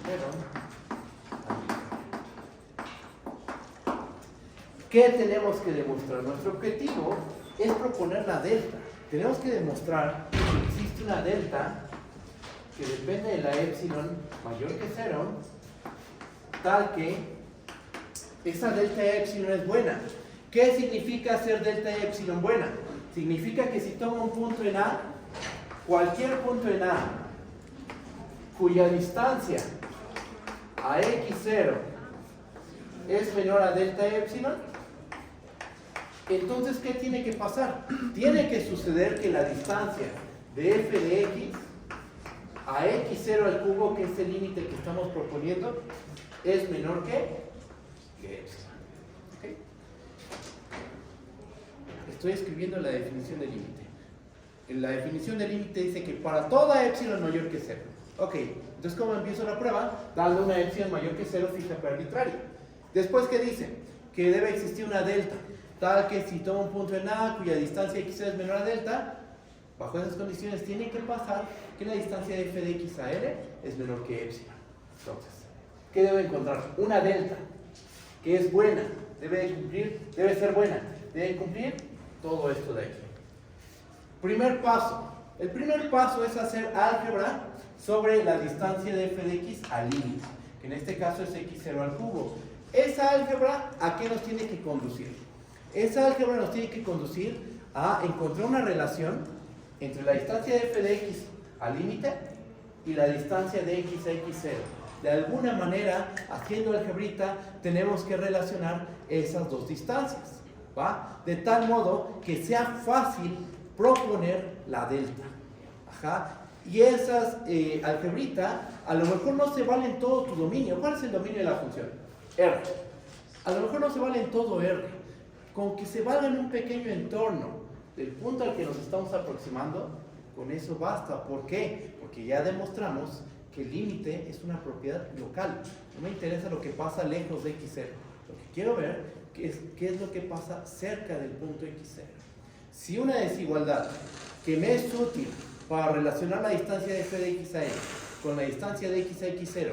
Speaker 1: pero ¿qué tenemos que demostrar? Nuestro objetivo es proponer la delta. Tenemos que demostrar que existe una delta que depende de la epsilon mayor que 0, tal que esa delta epsilon es buena. ¿Qué significa hacer delta epsilon buena? Significa que si tomo un punto en A, cualquier punto en A, cuya distancia a x0 es menor a delta epsilon, entonces, ¿qué tiene que pasar? Tiene que suceder que la distancia de f de x a x0 al cubo, que es el límite que estamos proponiendo, es menor que epsilon. ¿Okay? Estoy escribiendo la definición de límite. En la definición de límite dice que para toda epsilon mayor que 0. Ok, entonces ¿cómo empiezo la prueba? Dando una epsilon mayor que 0 fija pero arbitraria. Después, ¿qué dice? Que debe existir una delta, tal que si tomo un punto en A cuya distancia x es menor a delta, bajo esas condiciones tiene que pasar que la distancia de f de x a L es menor que epsilon. Entonces, ¿qué debo encontrar? Una delta que es buena, debe ser buena, debe cumplir todo esto de aquí. Primer paso. El primer paso es hacer álgebra sobre la distancia de f de x al límite, que en este caso es x0 al cubo. Esa álgebra, ¿a qué nos tiene que conducir? Esa álgebra nos tiene que conducir a encontrar una relación entre la distancia de f de x al límite y la distancia de x a x0. De alguna manera, haciendo algebrita, tenemos que relacionar esas dos distancias, ¿va? De tal modo que sea fácil proponer la delta. Ajá. Y esas algebrita, a lo mejor no se vale en todo tu dominio. ¿Cuál es el dominio de la función? R. A lo mejor no se vale en todo R. Con que se valga en un pequeño entorno del punto al que nos estamos aproximando, con eso basta. ¿Por qué? Porque ya demostramos que el límite es una propiedad local. No me interesa lo que pasa lejos de x0. Lo que quiero ver es qué es lo que pasa cerca del punto x0. Si una desigualdad que me es útil para relacionar la distancia de f de x a x con la distancia de x a x0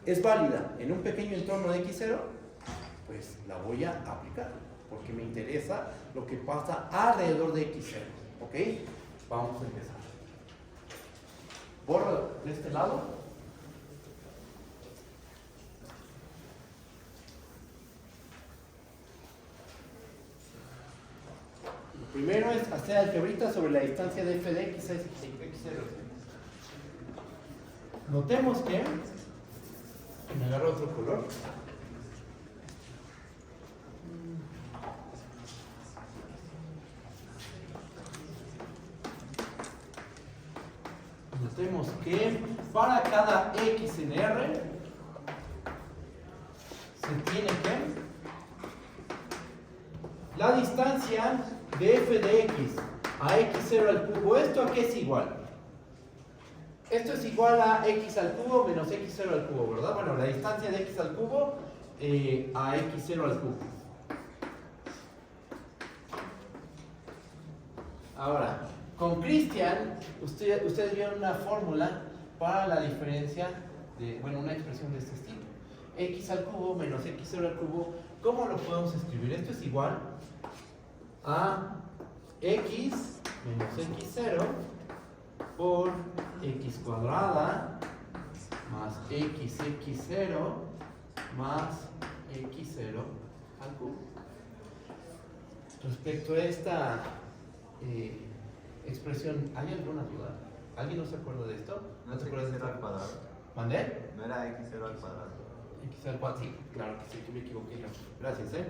Speaker 1: es válida en un pequeño entorno de x0, pues la voy a aplicar, porque me interesa lo que pasa alrededor de x0. ¿Ok? Vamos a empezar. Borro de este lado. Lo primero es hacer algebrita sobre la distancia de f de x a x0. Notemos que me agarro otro color. Notemos que para cada x en R se tiene que la distancia de f de x a x0 al cubo, ¿esto a qué es igual? Esto es igual a x al cubo menos x0 al cubo, ¿verdad? Bueno, la distancia de x al cubo a x0 al cubo. Ahora, con Cristian, ustedes vieron una fórmula para la diferencia de, bueno, una expresión de este estilo. X al cubo menos x0 al cubo, ¿cómo lo podemos escribir? Esto es igual a x menos x0 por x cuadrada más xx0 más x0 al cubo. Respecto a esta expresión, ¿hay alguna duda? ¿Alguien no se acuerda de esto?
Speaker 6: ¿No te acuerdas de x0 al cuadrado?
Speaker 1: ¿Mandé?
Speaker 6: ¿No era x0 al cuadrado?
Speaker 1: X al cuadrado, sí, claro que sí, que me equivoqué yo. Gracias, Ahí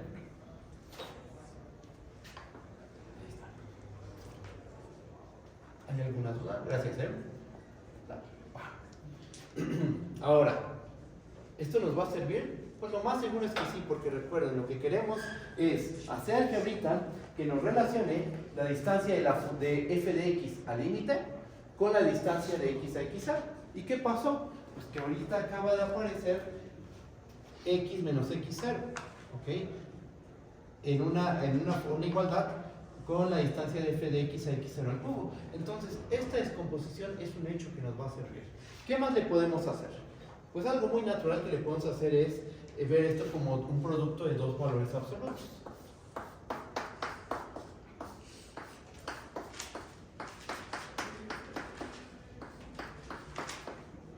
Speaker 1: está. ¿Hay alguna duda? Gracias, Ahora, ¿esto nos va a servir? Pues lo más seguro es que sí, porque recuerden, lo que queremos es hacer algebrita que nos relacione la distancia de f de x al límite con la distancia de x a x0. ¿Y qué pasó? Pues que ahorita acaba de aparecer x menos x0, ¿ok? En una igualdad con la distancia de f de x a x0 al cubo. Entonces, esta descomposición es un hecho que nos va a servir. ¿Qué más le podemos hacer? Pues algo muy natural que le podemos hacer es ver esto como un producto de dos valores absolutos.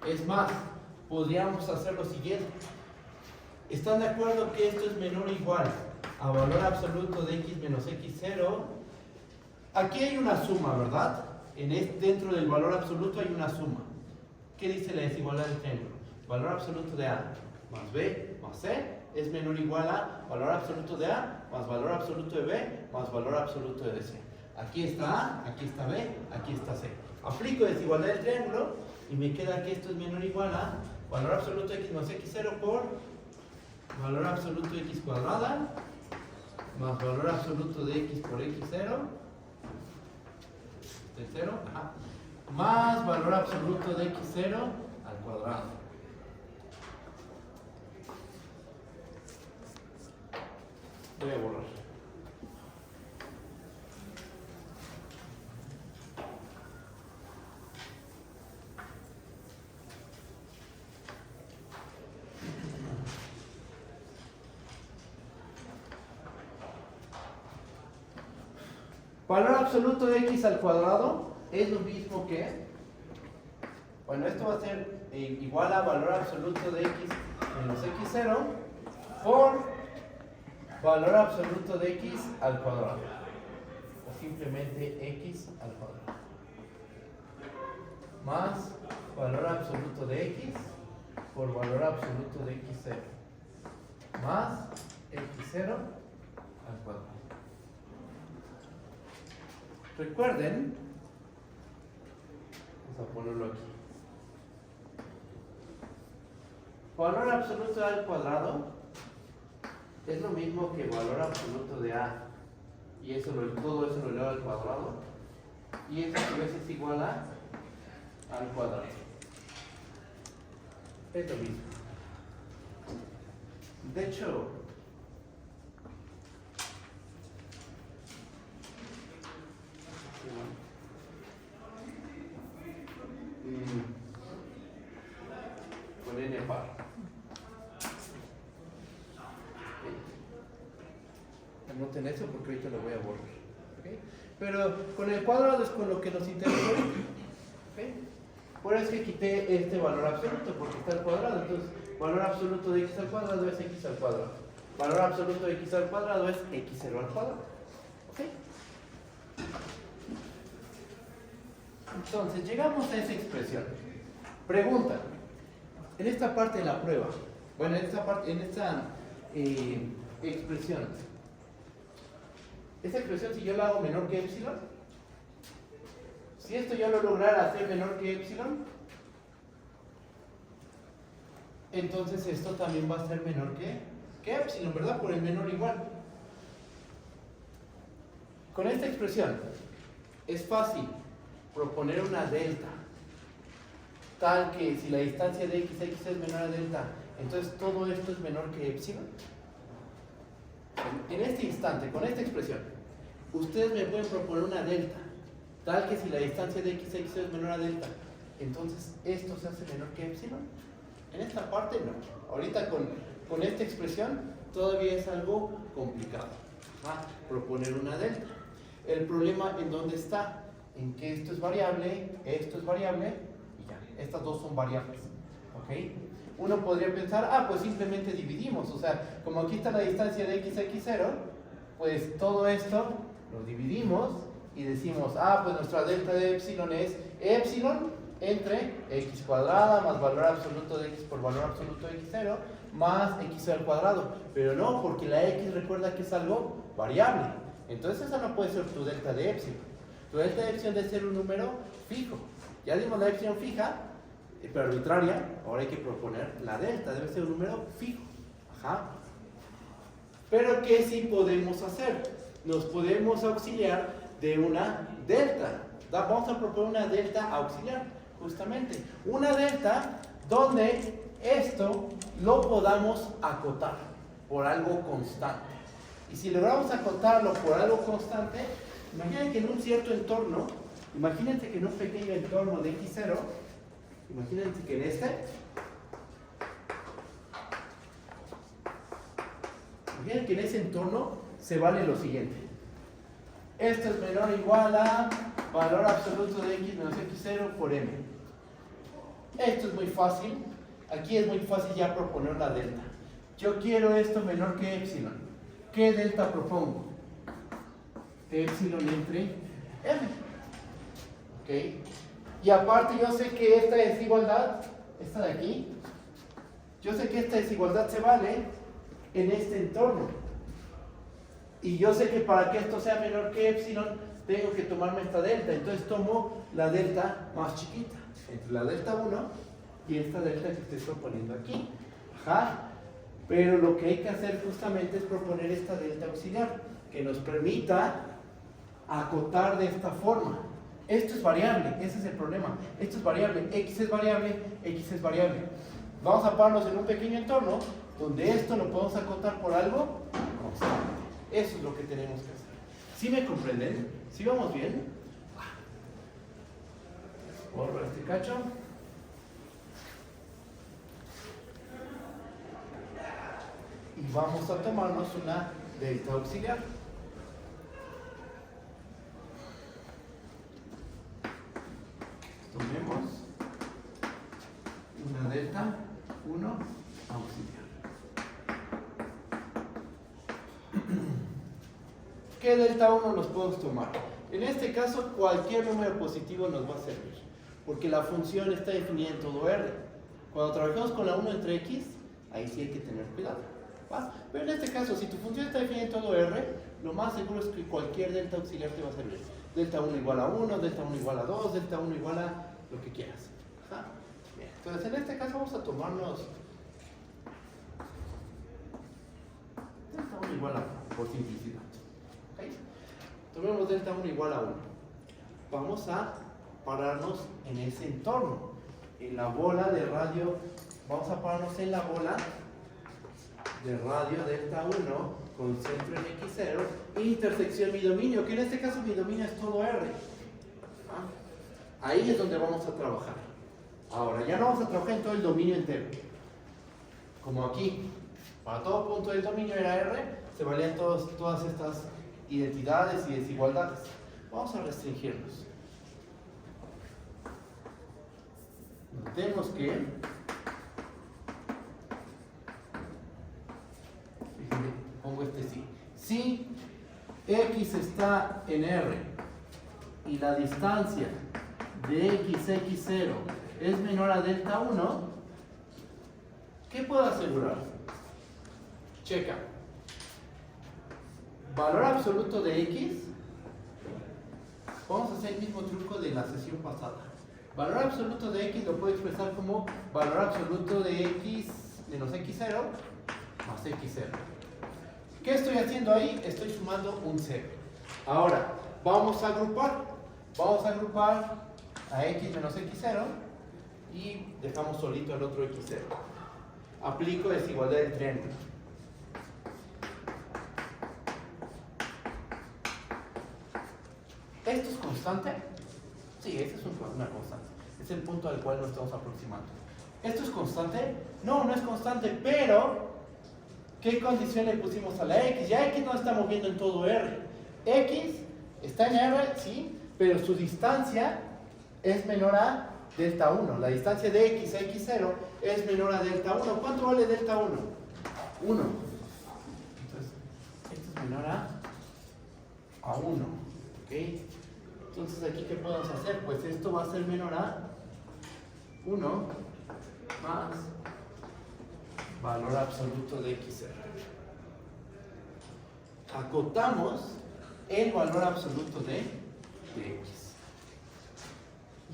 Speaker 1: Es más, podríamos hacer lo siguiente. ¿Están de acuerdo que esto es menor o igual a valor absoluto de x menos x0? Aquí hay una suma, ¿verdad? Dentro del valor absoluto hay una suma. ¿Qué dice la desigualdad del triángulo? Valor absoluto de a más b más c es menor o igual a valor absoluto de a más valor absoluto de b más valor absoluto de c. Aquí está a, aquí está b, aquí está c. Aplico desigualdad del triángulo y me queda que esto es menor o igual a valor absoluto de x más x0 por valor absoluto de x cuadrada más valor absoluto de x por x0 de 0, más valor absoluto de x0 al cuadrado. Voy a borrar. Valor absoluto de x al cuadrado es lo mismo que, bueno, esto va a ser igual a valor absoluto de x menos x0 por valor absoluto de x al cuadrado, o simplemente x al cuadrado, más valor absoluto de x por valor absoluto de x0, más x0 al cuadrado. Recuerden, vamos a ponerlo aquí. Valor absoluto al cuadrado es lo mismo que valor absoluto de a, y eso todo eso lo elevo al cuadrado, y eso a su vez es igual a al cuadrado. Es lo mismo. De hecho, con n par. Anoten eso porque ahorita lo voy a borrar. ¿Okay? Pero con el cuadrado es con lo que nos interesa. ¿Okay? Por eso es que quité este valor absoluto, porque está al cuadrado. Entonces, valor absoluto de x al cuadrado es x al cuadrado. Valor absoluto de x al cuadrado es x0 al cuadrado. ¿Okay? Entonces, llegamos a esa expresión. Pregunta. En esta parte de la prueba, bueno, en esta expresión, esa expresión, si yo la hago menor que epsilon, si esto yo lo lograra hacer menor que epsilon, entonces esto también va a ser menor que epsilon, ¿verdad? Por el menor igual. Con esta expresión es fácil proponer una delta tal que si la distancia de x es menor a delta, entonces todo esto es menor que epsilon. En este instante, con esta expresión, ustedes me pueden proponer una delta tal que si la distancia de x es menor a delta, entonces esto se hace menor que epsilon. En esta parte no. Ahorita con esta expresión todavía es algo complicado. Proponer una delta. El problema en dónde está, en que esto es variable y ya. Estas dos son variables. ¿Ok? Uno podría pensar, pues simplemente dividimos. O sea, como aquí está la distancia de x0, pues todo esto lo dividimos y decimos, pues nuestra delta de epsilon es epsilon entre x cuadrada más valor absoluto de x por valor absoluto de x0 más x al cuadrado. Pero no, porque la x recuerda que es algo variable. Entonces esa no puede ser tu delta de epsilon. Tu delta de epsilon debe ser un número fijo. Ya dimos la epsilon fija, pero arbitraria. Ahora hay que proponer la delta, debe ser un número fijo. Pero ¿qué sí podemos hacer? Nos podemos auxiliar de una delta. Vamos a proponer una delta auxiliar, justamente. Una delta donde esto lo podamos acotar por algo constante. Y si logramos acotarlo por algo constante, imagínense que en un cierto entorno, imagínense que en un pequeño entorno de x0, imagínense que en imagínense que en ese entorno se vale lo siguiente. Esto es menor o igual a valor absoluto de x menos x0 por m. Esto es muy fácil. Aquí es muy fácil ya proponer la delta. Yo quiero esto menor que epsilon. ¿Qué delta propongo? Epsilon entre m. ¿Ok? Y aparte yo sé que esta desigualdad, esta de aquí, yo sé que esta desigualdad se vale en este entorno. Y yo sé que para que esto sea menor que epsilon, tengo que tomarme esta delta. Entonces tomo la delta más chiquita, entre la delta 1 y esta delta que estoy proponiendo aquí. Pero lo que hay que hacer justamente es proponer esta delta auxiliar, que nos permita acotar de esta forma. Esto es variable, ese es el problema. Esto es variable, x es variable, x es variable. Vamos a pararnos en un pequeño entorno donde esto lo podemos acotar por algo constante. Eso es lo que tenemos que hacer. ¿Sí me comprenden? ¿Sí vamos bien? Borro este cacho. Y vamos a tomarnos una delta auxiliar. Tomemos una delta 1 auxiliar. ¿Qué delta 1 los podemos tomar? En este caso, cualquier número positivo nos va a servir, porque la función está definida en todo R. Cuando trabajamos con la 1 entre x, ahí sí hay que tener cuidado. Pero en este caso, si tu función está definida en todo R, lo más seguro es que cualquier delta auxiliar te va a servir. Delta 1 igual a 1, delta 1 igual a 2, delta 1 igual a lo que quieras. Bien, entonces en este caso vamos a tomarnos delta 1 igual a 1, por simplicidad. ¿Okay? Tomemos delta 1 igual a 1. Vamos a pararnos en ese entorno, en la bola de radio vamos a pararnos en la bola de radio delta 1 con centro en x0, intersección mi dominio, que en este caso mi dominio es todo R. ¿Ah? Ahí es donde vamos a trabajar. Ahora, ya no vamos a trabajar en todo el dominio entero. Como aquí, para todo punto del dominio era R, se valían todas estas identidades y desigualdades. Vamos a restringirlos. Notemos que pongo este sí. Si x está en R y la distancia de x0 es menor a delta 1, ¿qué puedo asegurar? Checa. Valor absoluto de x. Vamos a hacer el mismo truco de la sesión pasada. Valor absoluto de x lo puedo expresar como valor absoluto de x menos x0 más x0. ¿Qué estoy haciendo ahí? Estoy sumando un 0. Ahora, vamos a agrupar. Vamos a agrupar a x menos x0 y dejamos solito el otro x0. Aplico desigualdad del triángulo. ¿Esto es constante? Sí, esta es una constante. Es el punto al cual nos estamos aproximando. ¿Esto es constante? No, no es constante, pero ¿qué condición le pusimos a la x? Ya x no está moviendo en todo R. X está en R, sí, pero su distancia es menor a delta 1. La distancia de x a x0 es menor a delta 1. ¿Cuánto vale delta 1? 1. Entonces, esto es menor a 1. ¿Ok? Entonces, aquí, ¿qué podemos hacer? Pues esto va a ser menor a 1 más valor absoluto de x0. Acotamos el valor absoluto de x.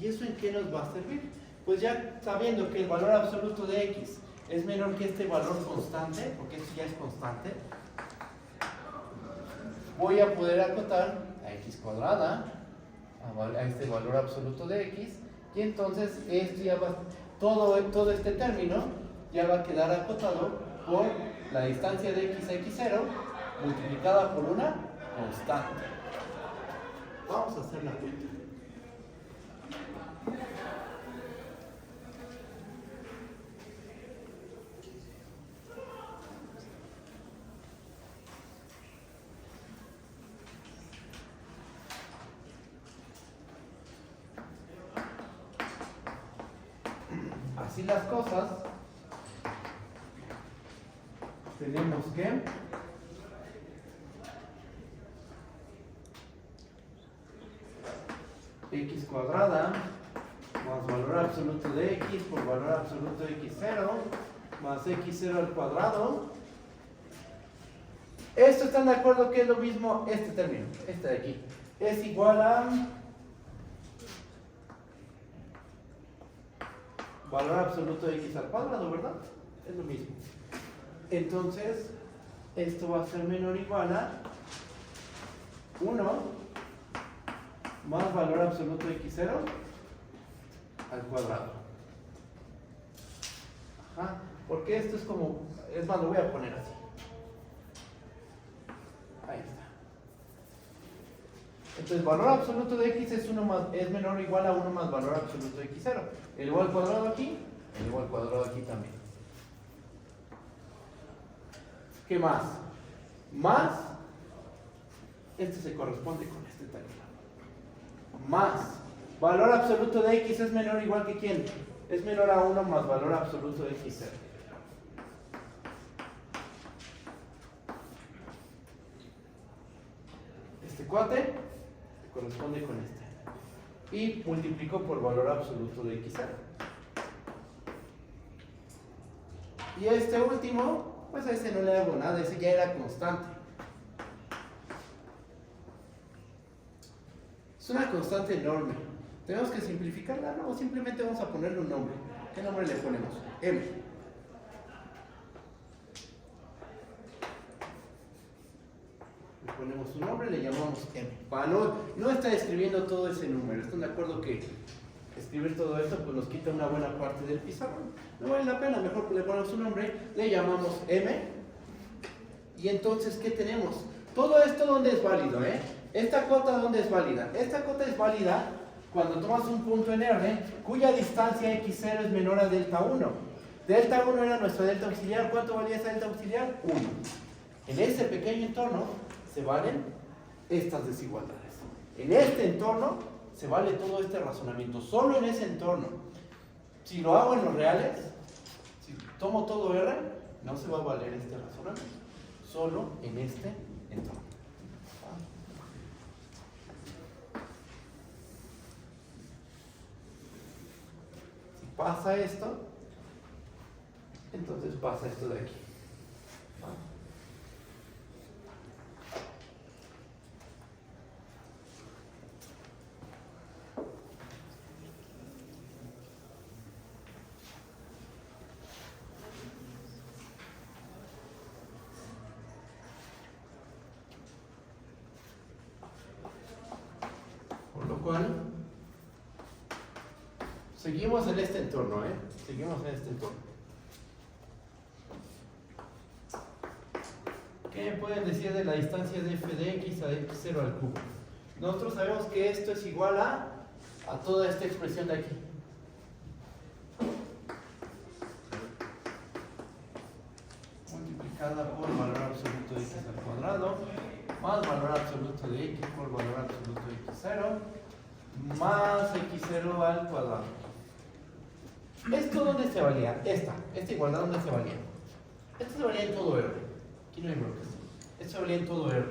Speaker 1: ¿Y eso en qué nos va a servir? Pues ya sabiendo que el valor absoluto de x es menor que este valor constante, porque esto ya es constante, voy a poder acotar a x cuadrada, a este valor absoluto de x, y entonces esto ya va, todo este término ya va a quedar acotado por la distancia de x a x0 multiplicada por una constante. Vamos a hacer la cuenta. Así las cosas, tenemos que x cuadrada más valor absoluto de x por valor absoluto de x0 más x0 al cuadrado. ¿Esto están de acuerdo que es lo mismo? Este término, este de aquí, es igual a valor absoluto de x al cuadrado, ¿verdad? Es lo mismo. Entonces, esto va a ser menor o igual a 1 más valor absoluto de x0 al cuadrado. Ajá, porque esto es como, es más, lo voy a poner así. Ahí está. Entonces, valor absoluto de x es menor o igual a 1 más valor absoluto de x0. Elevado al cuadrado aquí, elevado al cuadrado aquí también. ¿Qué más? Más, este se corresponde con este término. Más, valor absoluto de x es menor o igual que ¿quién? Es menor a 1 más valor absoluto de x0. Este cuate corresponde con este. Y multiplico por valor absoluto de x0. Y este último, pues a ese no le hago nada, ese ya era constante. Es una constante enorme. ¿Tenemos que simplificarla? No, simplemente vamos a ponerle un nombre. ¿Qué nombre le ponemos? M. Le ponemos un nombre, le llamamos M. Para no estar escribiendo todo ese número. ¿Están de acuerdo que escribir todo esto, pues nos quita una buena parte del pizarrón. No vale la pena, mejor le ponemos un nombre, le llamamos M. Y entonces, ¿qué tenemos? Todo esto, ¿dónde es válido? Esta cota, ¿dónde es válida? Esta cota es válida cuando tomas un punto en R cuya distancia x0 es menor a delta 1. Delta 1 era nuestra delta auxiliar. ¿Cuánto valía esa delta auxiliar? 1. En ese pequeño entorno se valen estas desigualdades. En este entorno se vale todo este razonamiento. Solo en ese entorno. Si lo hago en los reales, si tomo todo R, no se va a valer este razonamiento. Solo en este entorno. Si pasa esto, entonces pasa esto de aquí. Por lo cual, seguimos en este entorno, Seguimos en este entorno. ¿Qué me pueden decir de la distancia de f de x a x0 al cubo? Nosotros sabemos que esto es igual a toda esta expresión de aquí. Multiplicada por valor absoluto de x al cuadrado, más valor absoluto de x por valor absoluto de x0, más x0 al cuadrado. ¿Esto dónde se valía? Esta igualdad, ¿dónde se valía? Esto se valía en todo R. Aquí no hay bloques. Esto se valía en todo R.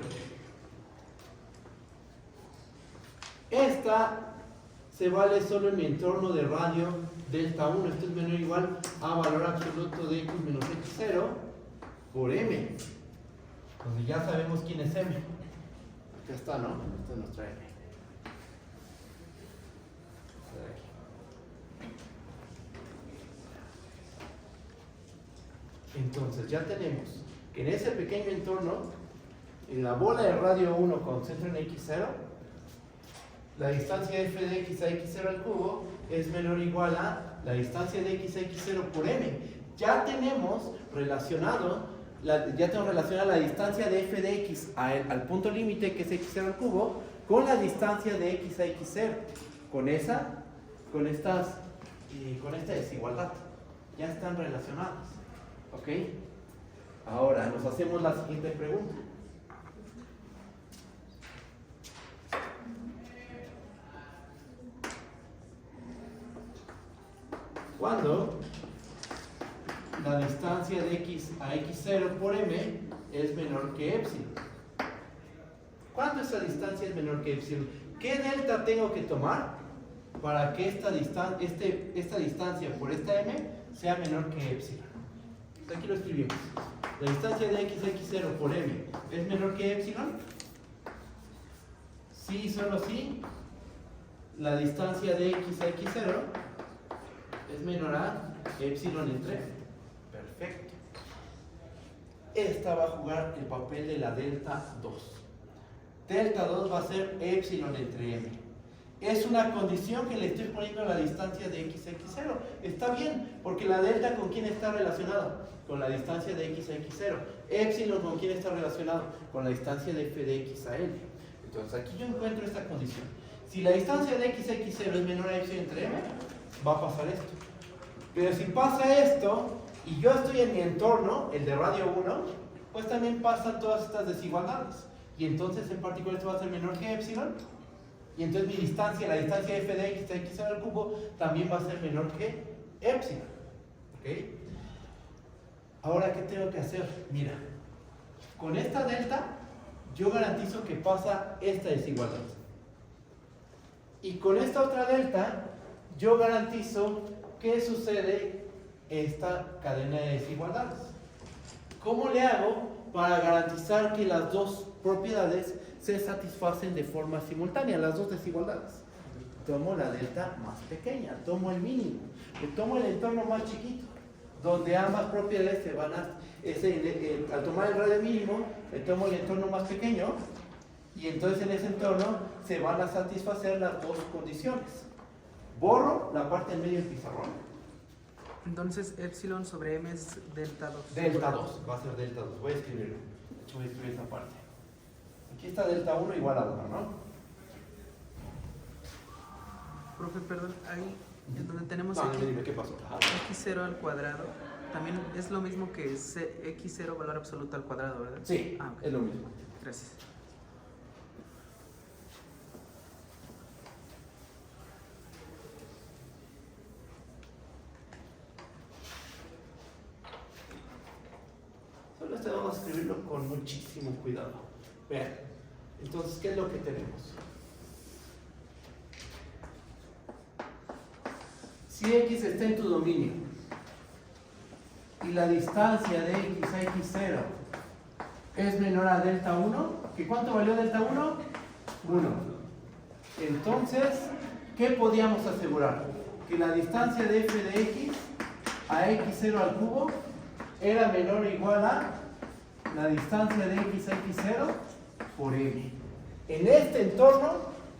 Speaker 1: Esta se vale solo en mi entorno de radio delta 1. Esto es menor o igual a valor absoluto de x menos x0 por m. Donde ya sabemos quién es m. Acá está, ¿no? Esta es nuestra m. Entonces ya tenemos que en ese pequeño entorno, en la bola de radio 1 con centro en x0, la distancia de f de x a x0 al cubo es menor o igual a la distancia de x a x0 por m. Ya tenemos relacionada la distancia de f de x al punto límite, que es x0 al cubo, con la distancia de x a x0, con esta desigualdad. Ya están relacionadas. ¿Ok? Ahora nos hacemos la siguiente pregunta. Cuando la distancia de x a x0 por m es menor que epsilon. ¿Cuándo esa distancia es menor que epsilon? ¿Qué delta tengo que tomar para que esta distancia por esta m sea menor que epsilon? Aquí lo escribimos. La distancia de x a x0 por m es menor que epsilon. Sí, solo sí. La distancia de x a x0 es menor a epsilon entre m. Perfecto. Esta va a jugar el papel de la delta 2. Delta 2 va a ser epsilon entre m. Es una condición que le estoy poniendo a la distancia de x a x0. Está bien, porque la delta, ¿con quién está relacionada? Con la distancia de x a x0. Epsilon, ¿con quién está relacionado? Con la distancia de f de x a l. Entonces aquí yo encuentro esta condición. Si la distancia de x a x0 es menor a epsilon entre m, va a pasar esto. Pero si pasa esto, y yo estoy en mi entorno, el de radio 1, pues también pasan todas estas desigualdades. Y entonces en particular esto va a ser menor que epsilon. Y entonces mi distancia, la distancia de f de x a x0 al cubo, también va a ser menor que epsilon. ¿Ok? Ahora, ¿qué tengo que hacer? Mira, con esta delta, yo garantizo que pasa esta desigualdad. Y con esta otra delta, yo garantizo que sucede esta cadena de desigualdades. ¿Cómo le hago para garantizar que las dos propiedades se satisfacen de forma simultánea, las dos desigualdades? Tomo la delta más pequeña, tomo el mínimo, tomo el entorno más chiquito, donde ambas propiedades se van a... al tomar el radio mínimo, tomo el entorno más pequeño, y entonces en ese entorno se van a satisfacer las dos condiciones. Borro la parte en medio del pizarrón.
Speaker 3: Entonces, epsilon sobre m es delta 2.
Speaker 1: Delta 2, va a ser delta 2. Voy a escribirlo. De hecho, voy a escribir esa parte. Aquí está delta 1 igual a 1, ¿no?
Speaker 3: Profe, perdón, ahí en donde tenemos
Speaker 1: No, dime qué pasó. Ajá.
Speaker 3: x0 al cuadrado, también es lo mismo que x0 valor absoluto al cuadrado, ¿verdad?
Speaker 1: Sí,
Speaker 3: Ah, ok.
Speaker 1: es lo mismo.
Speaker 3: Gracias.
Speaker 1: Solo esto vamos a escribirlo con muchísimo cuidado. Vean, entonces, ¿qué es lo que tenemos? Si x está en tu dominio y la distancia de x a x0 es menor a delta 1, ¿que cuánto valió delta 1? 1. Entonces, ¿qué podíamos asegurar? Que la distancia de f de x a x0 al cubo era menor o igual a la distancia de x a x0 por m. En este entorno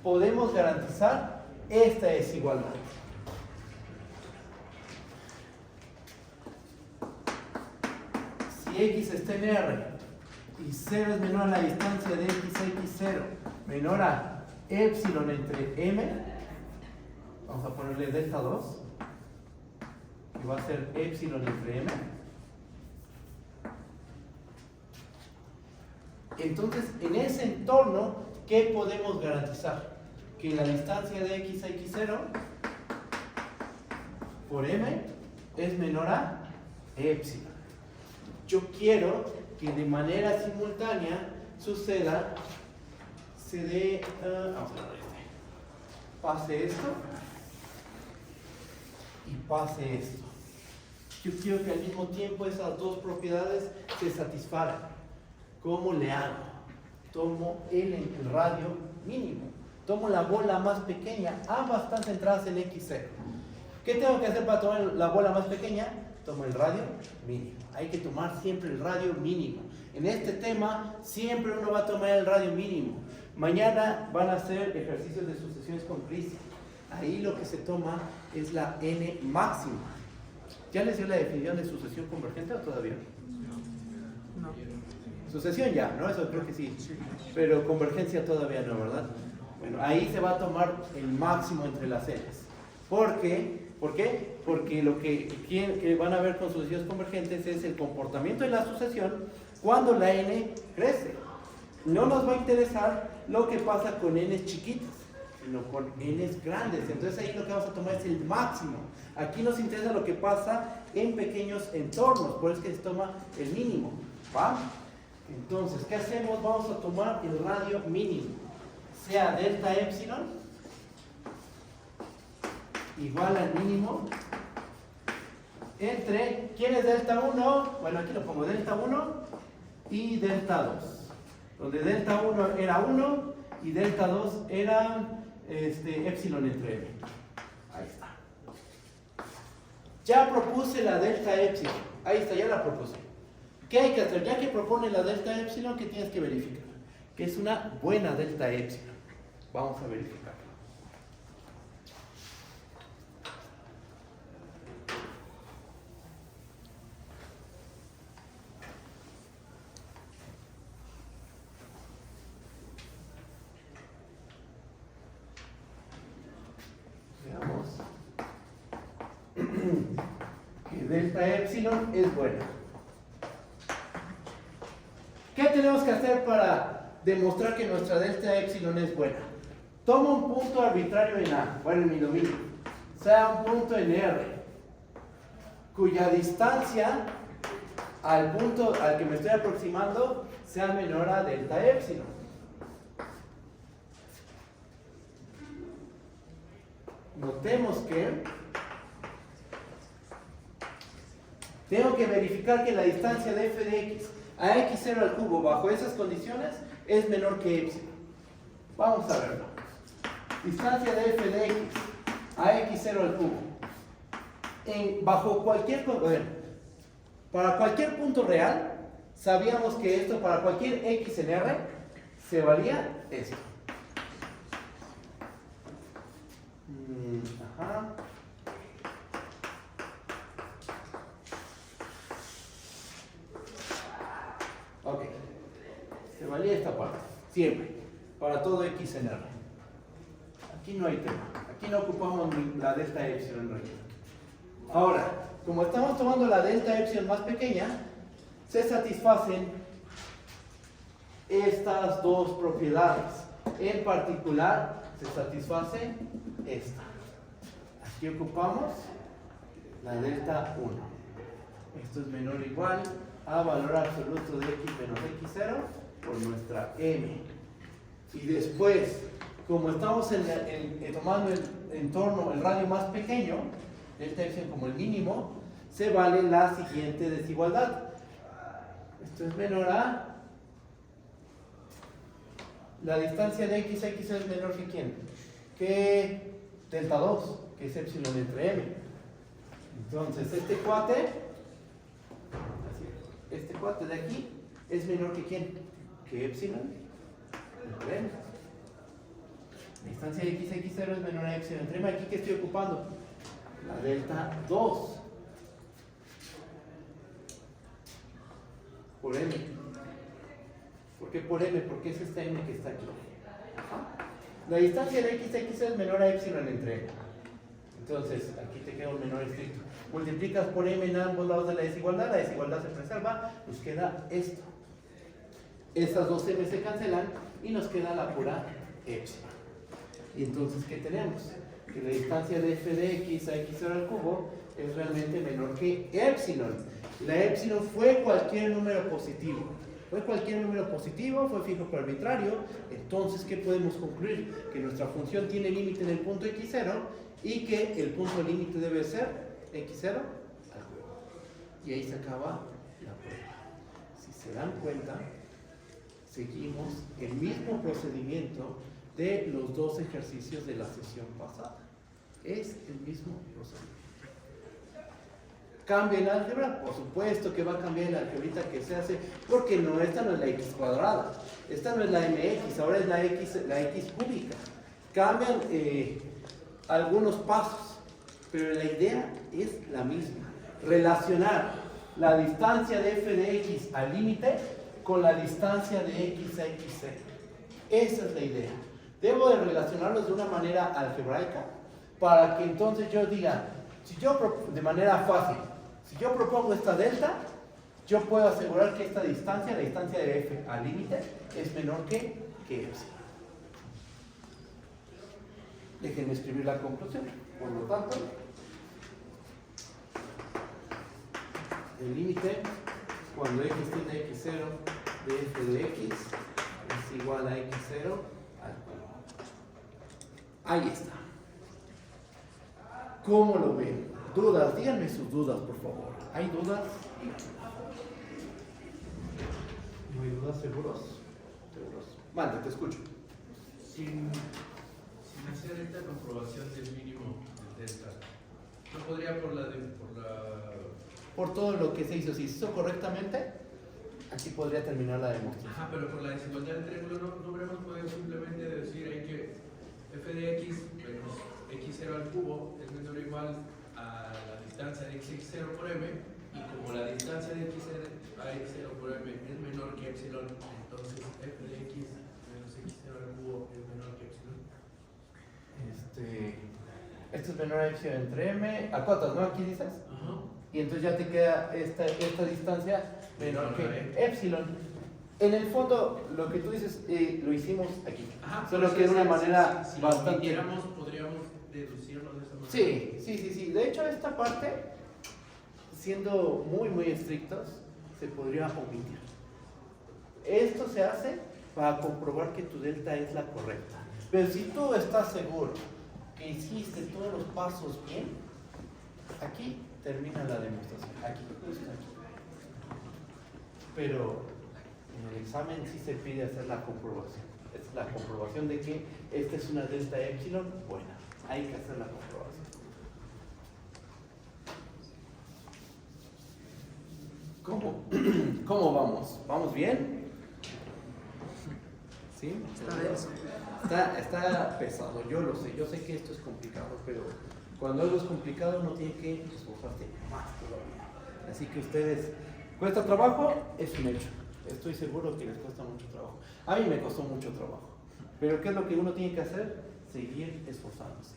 Speaker 1: podemos garantizar esta desigualdad. Si x está en R y 0 es menor a la distancia de x a x0 menor a epsilon entre m, vamos a ponerle delta 2, que va a ser epsilon entre m. Entonces, en ese entorno, ¿qué podemos garantizar? Que la distancia de x a x0 por m es menor a epsilon. Yo quiero que de manera simultánea suceda, se dé, vamos a ver pase esto y pase esto. Yo quiero que al mismo tiempo esas dos propiedades se satisfagan. ¿Cómo le hago? Tomo el radio mínimo, tomo la bola más pequeña, ambas están centradas en x0. ¿Qué tengo que hacer para tomar la bola más pequeña? Tomo el radio mínimo. Hay que tomar siempre el radio mínimo. En este tema, siempre uno va a tomar el radio mínimo. Mañana van a hacer ejercicios de sucesiones con Cristian. Ahí lo que se toma es la n máxima. ¿Ya les dio la definición de sucesión convergente o todavía?
Speaker 3: No.
Speaker 1: Sucesión ya, ¿no? Eso creo que sí. Pero convergencia todavía no, ¿verdad? Bueno, ahí se va a tomar el máximo entre las n's. ¿Por qué? ¿Por qué? Porque lo que van a ver con sucesiones convergentes es el comportamiento de la sucesión cuando la n crece. No nos va a interesar lo que pasa con n's chiquitas, sino con n's grandes. Entonces ahí lo que vamos a tomar es el máximo. Aquí nos interesa lo que pasa en pequeños entornos, por eso es que se toma el mínimo. ¿Va? Entonces, ¿qué hacemos? Vamos a tomar el radio mínimo, sea delta epsilon igual al mínimo entre, ¿quién es delta 1? Bueno, aquí lo pongo, delta 1 y delta 2, donde delta 1 era 1 y delta 2 era epsilon entre m. Ahí está. Ya propuse la delta epsilon, ahí está, ya la propuse. ¿Qué hay que hacer? Ya que propone la delta epsilon, ¿qué tienes que verificar? Que es una buena delta epsilon. Vamos a verificar. Veamos. Que delta epsilon es buena. ¿Qué tenemos que hacer para demostrar que nuestra delta epsilon es buena? Tomo un punto arbitrario en A, bueno, en mi dominio, sea un punto en R, cuya distancia al punto al que me estoy aproximando sea menor a delta epsilon. Notemos que tengo que verificar que la distancia de f de x a x0 al cubo bajo esas condiciones es menor que epsilon. Vamos a verlo. Distancia de f de x a x0 al cubo. Bajo cualquier, para cualquier punto real, sabíamos que esto para cualquier x en R se valía esto. Ajá. Ok. Se valía esta parte. Siempre. Para todo x en R. Aquí no hay tema. Aquí no ocupamos ni la delta epsilon en realidad. Ahora, como estamos tomando la delta epsilon más pequeña, se satisfacen estas dos propiedades. En particular, se satisface esta. Aquí ocupamos la delta 1. Esto es menor o igual a valor absoluto de x menos x0 por nuestra m. Y después, como estamos tomando el entorno, el radio más pequeño, delta epsilon como el mínimo, se vale la siguiente desigualdad. Esto es menor a la distancia de x a x es menor que ¿quién? Que delta 2, que es epsilon entre m. Entonces, este cuate de aquí es menor que ¿quién? Que epsilon entre m. La distancia de x a x0 es menor a epsilon entre m. Aquí, ¿qué estoy ocupando? La delta 2 por m. ¿Por qué por m? Porque es esta m que está aquí. La distancia de x a x es menor a epsilon entre m. Entonces, aquí te queda un menor estricto. Multiplicas por m en ambos lados de la desigualdad se preserva, nos queda esto. Estas dos m se cancelan y nos queda la pura epsilon. Y entonces, ¿qué tenemos? Que la distancia de f de x a x0 al cubo es realmente menor que epsilon. La epsilon fue cualquier número positivo. Fue cualquier número positivo, fue fijo por arbitrario. Entonces, ¿qué podemos concluir? Que nuestra función tiene límite en el punto x0 y que el punto límite debe ser x0 al cubo. Y ahí se acaba la prueba. Si se dan cuenta, seguimos el mismo procedimiento de los dos ejercicios de la sesión pasada. Es el mismo procedimiento. ¿Cambia el álgebra? Por supuesto que va a cambiar el algebrita que se hace, porque esta no es la x cuadrada, esta no es la mx, ahora es la x cúbica. Cambian algunos pasos, pero la idea es la misma. Relacionar la distancia de f de x al límite con la distancia de x a x0. Esa es la idea. Debo de relacionarlos de una manera algebraica para que entonces yo diga, de manera fácil, si yo propongo esta delta, yo puedo asegurar que esta distancia, la distancia de f al límite, es menor que epsilon. Déjenme escribir la conclusión. Por lo tanto, el límite cuando x tiende a x0 de f de x es igual a x0 al cubo. Ahí está. ¿Cómo lo ven? ¿Dudas? Díganme sus dudas, por favor. ¿Hay dudas? ¿No hay dudas? ¿Seguros? ¿Seguros? Mande, te escucho.
Speaker 2: Sin hacer esta comprobación del mínimo del delta, ¿no podría
Speaker 1: por todo lo que se hizo? Si se hizo correctamente, aquí podría terminar la demostración.
Speaker 2: Ajá, pero por la desigualdad del triángulo no habríamos podido simplemente decir ahí que f de x menos x0 al cubo es menor o igual a la distancia de x0 por m, y como la distancia de x0 a x0 por m es menor que epsilon, entonces f de x menos x0 al cubo es menor que epsilon.
Speaker 1: Esto es menor a epsilon entre m, a cotas, ¿no? Aquí dices.
Speaker 2: Ajá.
Speaker 1: Y entonces ya te queda esta distancia menor que epsilon. En el fondo, lo que tú dices, lo hicimos aquí.
Speaker 2: Ajá,
Speaker 1: solo que de una manera
Speaker 2: si
Speaker 1: bastante...
Speaker 2: lo quisiéramos, podríamos deducirlo de esa manera.
Speaker 1: Sí. De hecho, esta parte, siendo muy estrictos, se podría omitir. Esto se hace para comprobar que tu delta es la correcta. Pero si tú estás seguro que hiciste todos los pasos bien, aquí termina la demostración. Aquí. Pero en el examen sí se pide hacer la comprobación. Es la comprobación de que esta es una delta epsilon buena. Hay que hacer la comprobación. ¿Cómo vamos? ¿Vamos bien? ¿Sí?
Speaker 3: Está denso.
Speaker 1: Está pesado, yo lo sé, yo sé que esto es complicado, pero cuando algo es complicado uno tiene que esforzarse más todavía. Así que ustedes, ¿cuesta trabajo? Es un hecho. Estoy seguro que les cuesta mucho trabajo. A mí me costó mucho trabajo. Pero ¿qué es lo que uno tiene que hacer? Seguir esforzándose.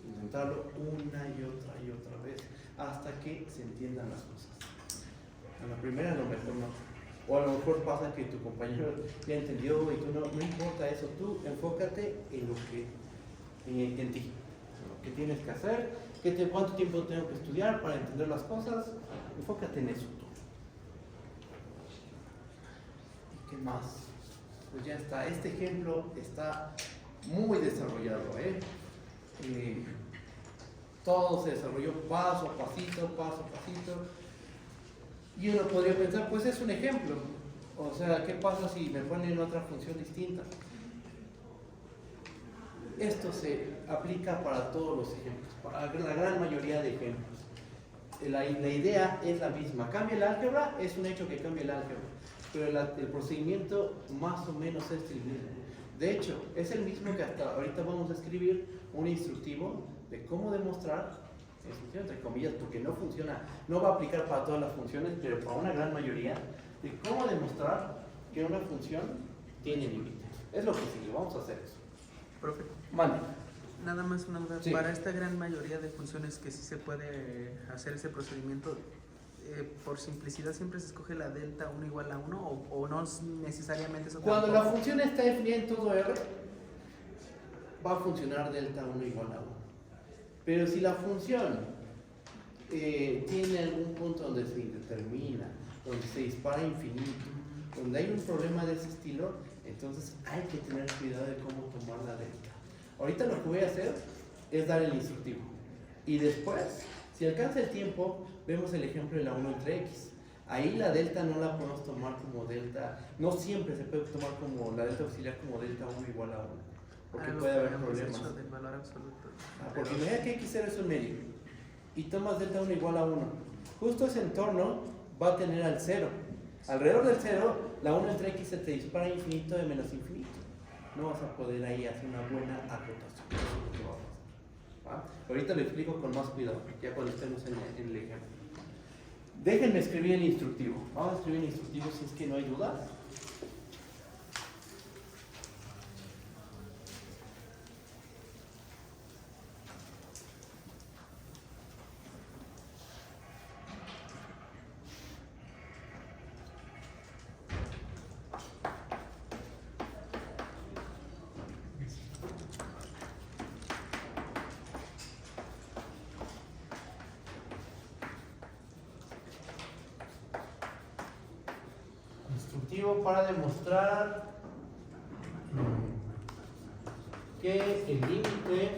Speaker 1: Intentarlo una y otra vez hasta que se entiendan las cosas. A la primera a lo mejor no. O a lo mejor pasa que tu compañero ya entendió y tú no importa eso, tú enfócate en lo que, en ti, en lo que tienes que hacer, cuánto tiempo tengo que estudiar para entender las cosas, enfócate en eso tú. ¿Y qué más? Pues ya está, este ejemplo está muy desarrollado, todo se desarrolló paso a pasito, y uno podría pensar, pues es un ejemplo, o sea, ¿qué pasa si me ponen otra función distinta? Esto se aplica para todos los ejemplos, para la gran mayoría de ejemplos. La idea es la misma. ¿Cambia el álgebra? Es un hecho que cambia el álgebra, pero el procedimiento más o menos es el mismo. De hecho, es el mismo que hasta ahorita vamos a escribir un instructivo de cómo demostrar, entre comillas, porque no funciona, no va a aplicar para todas las funciones, pero para una gran mayoría, de cómo demostrar que una función tiene límite. Es lo que sigue, vamos a hacer eso.
Speaker 3: Profe,
Speaker 1: Mande.
Speaker 3: nada más una duda.
Speaker 1: Sí.
Speaker 3: Para esta gran mayoría de funciones que sí se puede hacer ese procedimiento, por simplicidad siempre se escoge la delta 1 igual a 1 o no necesariamente eso.
Speaker 1: Cuando la
Speaker 3: tampoco?
Speaker 1: función está definida en todo R, va a funcionar delta 1 igual a 1. Pero si la función tiene algún punto donde se indetermina, donde se dispara infinito, donde hay un problema de ese estilo, entonces hay que tener cuidado de cómo tomar la delta. Ahorita lo que voy a hacer es dar el instructivo. Y después, si alcanza el tiempo, vemos el ejemplo de la 1 entre x. Ahí la delta no la podemos tomar como delta, no siempre se puede tomar como la delta auxiliar como delta 1 igual a 1, porque
Speaker 3: Algo
Speaker 1: puede
Speaker 3: que
Speaker 1: haber
Speaker 3: habíamos
Speaker 1: problemas.
Speaker 3: hecho del valor absoluto.
Speaker 1: Porque imagina que x0 es un medio y tomas delta 1 igual a 1. Justo ese entorno va a tener al 0. Alrededor del 0, la 1 entre x se te dispara a infinito de menos infinito. No vas a poder ahí hacer una buena acotación. Eso es lo que va a pasar. ¿Va? Ahorita lo explico con más cuidado, ya cuando estemos en el ejemplo. Déjenme escribir el instructivo. Vamos a escribir el instructivo si es que no hay dudas. Instructivo para demostrar que el límite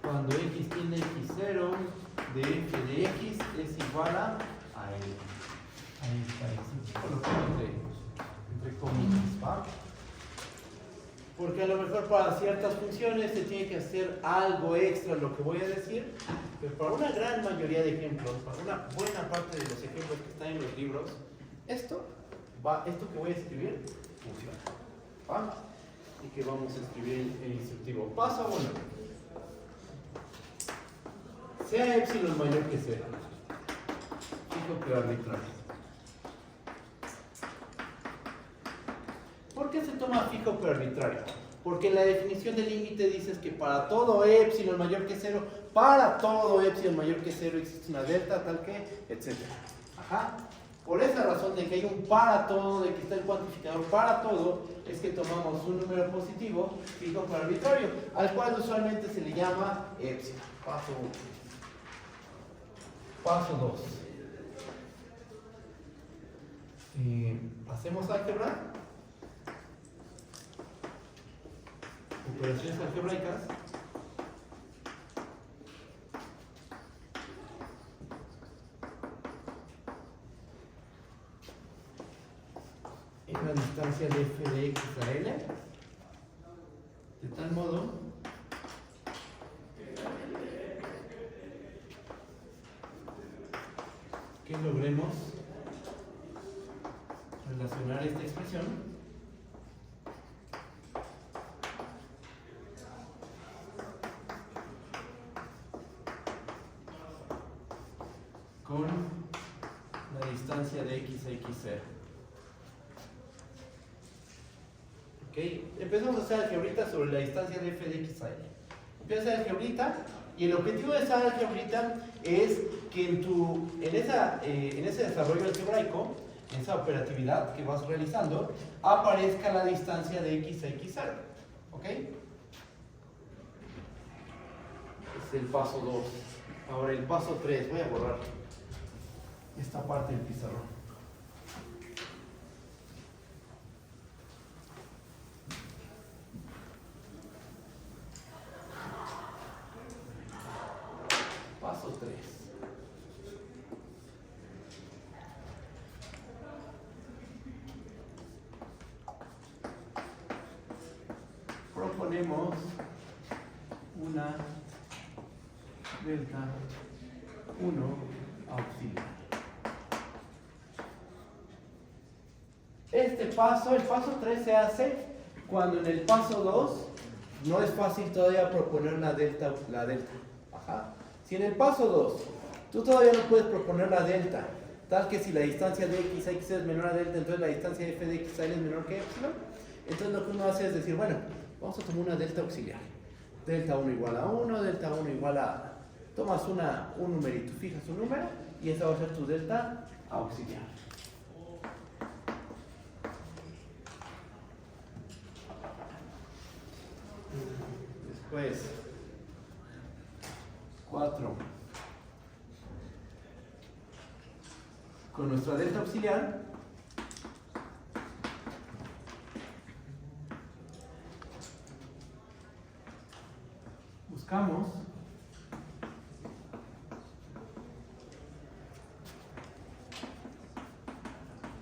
Speaker 1: cuando x tiene x0 de f de x es igual a L. Ahí está, eso lo pongo entre comillas, ¿va? Porque a lo mejor para ciertas funciones se tiene que hacer algo extra en lo que voy a decir, pero para una gran mayoría de ejemplos, para una buena parte de los ejemplos que están en los libros, esto que voy a escribir funciona. ¿Va? Y que vamos a escribir el instructivo. Paso 1. Sea epsilon mayor que 0. Fijo que arbitrario. ¿Por qué se toma fijo pero arbitrario? Porque en la definición del límite dices que para todo epsilon mayor que 0, para todo epsilon mayor que 0 existe una delta, tal que, etc. Ajá. Por esa razón de que hay un para todo, de que está el cuantificador para todo, es que tomamos un número positivo fijo pero arbitrario, al cual usualmente se le llama epsilon. Paso 1. Paso 2. Hacemos álgebra. Operaciones algebraicas. En la distancia de f de x a L, de tal modo que logremos relacionar esta expresión x0. ¿Ok? Empezamos a hacer algebrita sobre la distancia de f de x a l. Empiezo a hacer algebrita y el objetivo de esa algebrita es que en ese desarrollo algebraico, en esa operatividad que vas realizando, aparezca la distancia de x a x0. ¿Ok? Es el paso 2. Ahora el paso 3, voy a borrar esta parte del pizarrón. Paso 3. Proponemos una delta 1 auxiliar. Este paso, el paso 3 se hace cuando en el paso 2 no es fácil todavía proponer la delta. Ajá. Si en el paso 2 tú todavía no puedes proponer la delta, tal que si la distancia de x a x es menor a delta, entonces la distancia de f de x a l es menor que epsilon, entonces lo que uno hace es decir, bueno, vamos a tomar una delta auxiliar. Delta 1 igual a 1, delta 1 igual a... Tomas un numerito, fijas un número y esa va a ser tu delta auxiliar. Después, 4. Con nuestra delta auxiliar, buscamos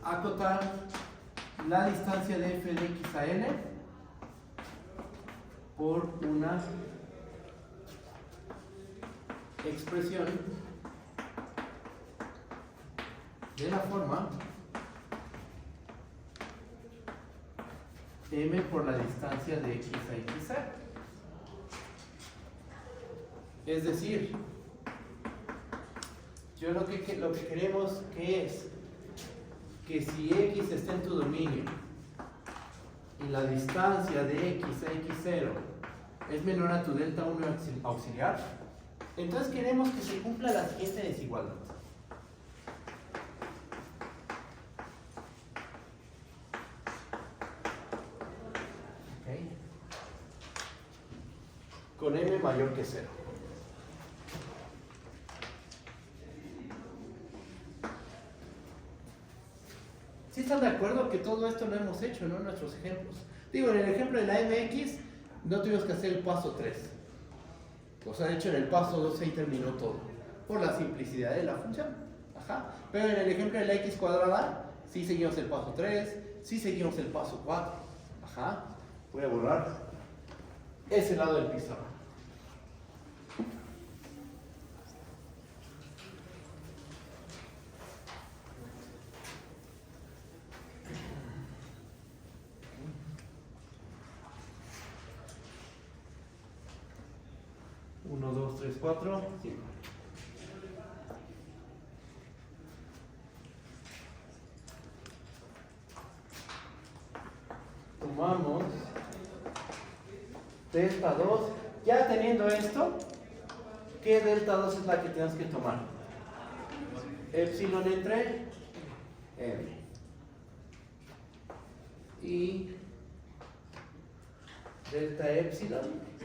Speaker 1: acotar la distancia de f de x a l por una expresión de la forma m por la distancia de x a x0. Es decir, yo lo que queremos que es que si x está en tu dominio y la distancia de x a x0 es menor a tu delta 1 auxiliar, entonces queremos que se cumpla la siguiente desigualdad. ¿Okay? Con m mayor que 0. ¿Sí están de acuerdo que todo esto lo hemos hecho, ¿no? En nuestros ejemplos. Digo, en el ejemplo de la mx no tuvimos que hacer el paso 3. O sea, de hecho en el paso 2 ahí terminó todo. Por la simplicidad de la función. Ajá. Pero en el ejemplo de la x cuadrada, sí seguimos el paso 3, sí seguimos el paso 4. Ajá. Voy a borrar ese lado del pizarrón. Uno, 2, 3, 4, 5. Tomamos delta 2. Ya teniendo esto, ¿qué delta 2 es la que tenemos que tomar? Epsilon entre m. Y delta epsilon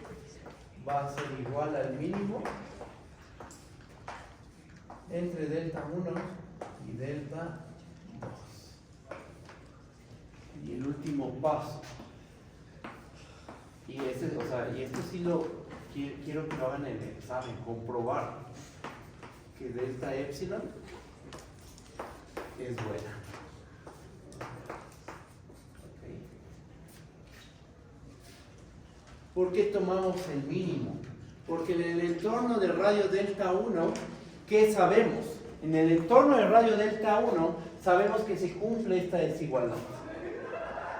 Speaker 1: va a ser igual al mínimo entre delta 1 y delta 2. Y el último paso. Y esto sí lo quiero que lo hagan en el examen, comprobar que delta epsilon es buena. Okay. ¿Por qué tomamos el mínimo? Porque en el entorno de radio delta 1, ¿qué sabemos? En el entorno de radio delta 1 sabemos que se cumple esta desigualdad.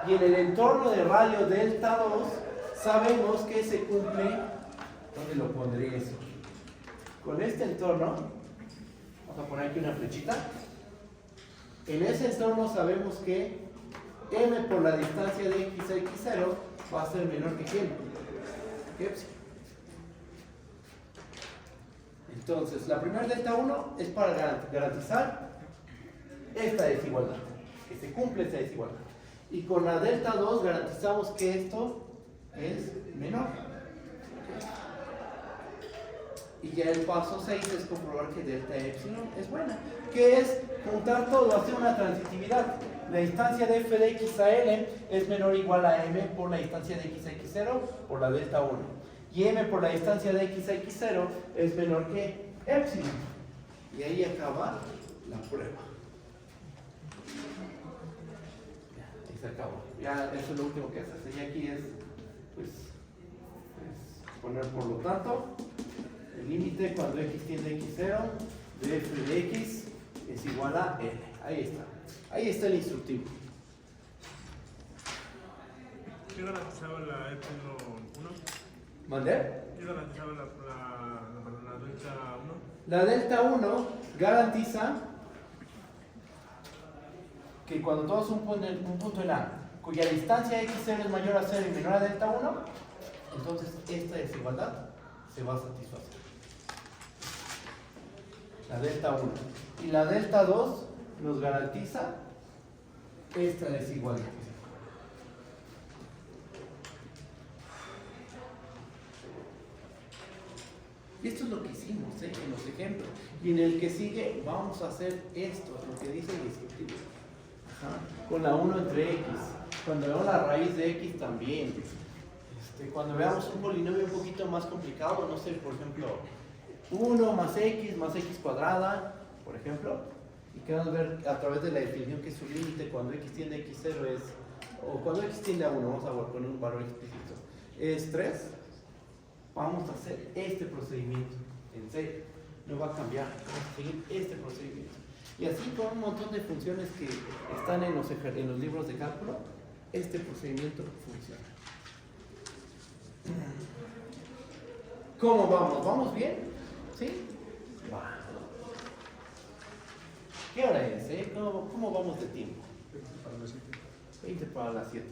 Speaker 1: Y en el entorno de radio delta 2 sabemos que se cumple, ¿dónde lo pondré eso? Con este entorno, vamos a poner aquí una flechita. En ese entorno sabemos que m por la distancia de x a x0 va a ser menor que quién, que epsilon. Entonces, la primera delta 1 es para garantizar esta desigualdad, que se cumple esta desigualdad. Y con la delta 2 garantizamos que esto es menor. Y ya el paso 6 es comprobar que delta epsilon es buena, que es juntar todo, hacer una transitividad. La distancia de f de x a L es menor o igual a m por la distancia de x a x0 por la delta 1. Y m por la distancia de x a x0 es menor que epsilon. Y ahí acaba la prueba. Ya, ahí se acabó. Ya eso es lo último que haces. Y aquí es, pues, poner por lo tanto, el límite cuando x tiende a x0 de f de x es igual a L. Ahí está. Ahí está el instructivo.
Speaker 4: ¿Qué garantizaba la epsilon 1?
Speaker 1: ¿Mandé?
Speaker 4: ¿Qué garantizaba la delta 1?
Speaker 1: La delta 1 garantiza que cuando todos un punto en A cuya distancia x0 es mayor a 0 y menor a delta 1, entonces esta desigualdad se va a satisfacer. La delta 1. Y la delta 2 nos garantiza esta desigualdad. Y esto es lo que hicimos en los ejemplos. Y en el que sigue vamos a hacer esto, lo que dice el instructivo. Con la 1 entre x. Cuando veamos la raíz de x también. Cuando veamos un polinomio un poquito más complicado, no sé, por ejemplo, 1 más x cuadrada, por ejemplo, y queremos ver a través de la definición que su límite cuando x tiende a x0 es, o cuando x tiende a 1, vamos a poner un valor explícito, es 3, vamos a hacer este procedimiento, en serio, no va a cambiar, vamos a seguir este procedimiento. Y así con un montón de funciones que están en los libros de cálculo, este procedimiento funciona. ¿Cómo vamos? ¿Vamos bien? ¿Sí? Va. ¿Qué hora es? ¿Cómo vamos de tiempo? 20 para las 7.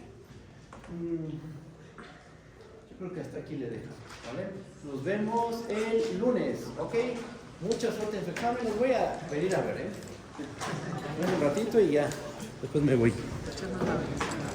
Speaker 1: Yo creo que hasta aquí le dejamos, ¿vale? Nos vemos el lunes, ¿ok? Mucha suerte en su examen. Les voy a venir a ver, un ratito y ya. Después me voy.
Speaker 3: Muchas gracias.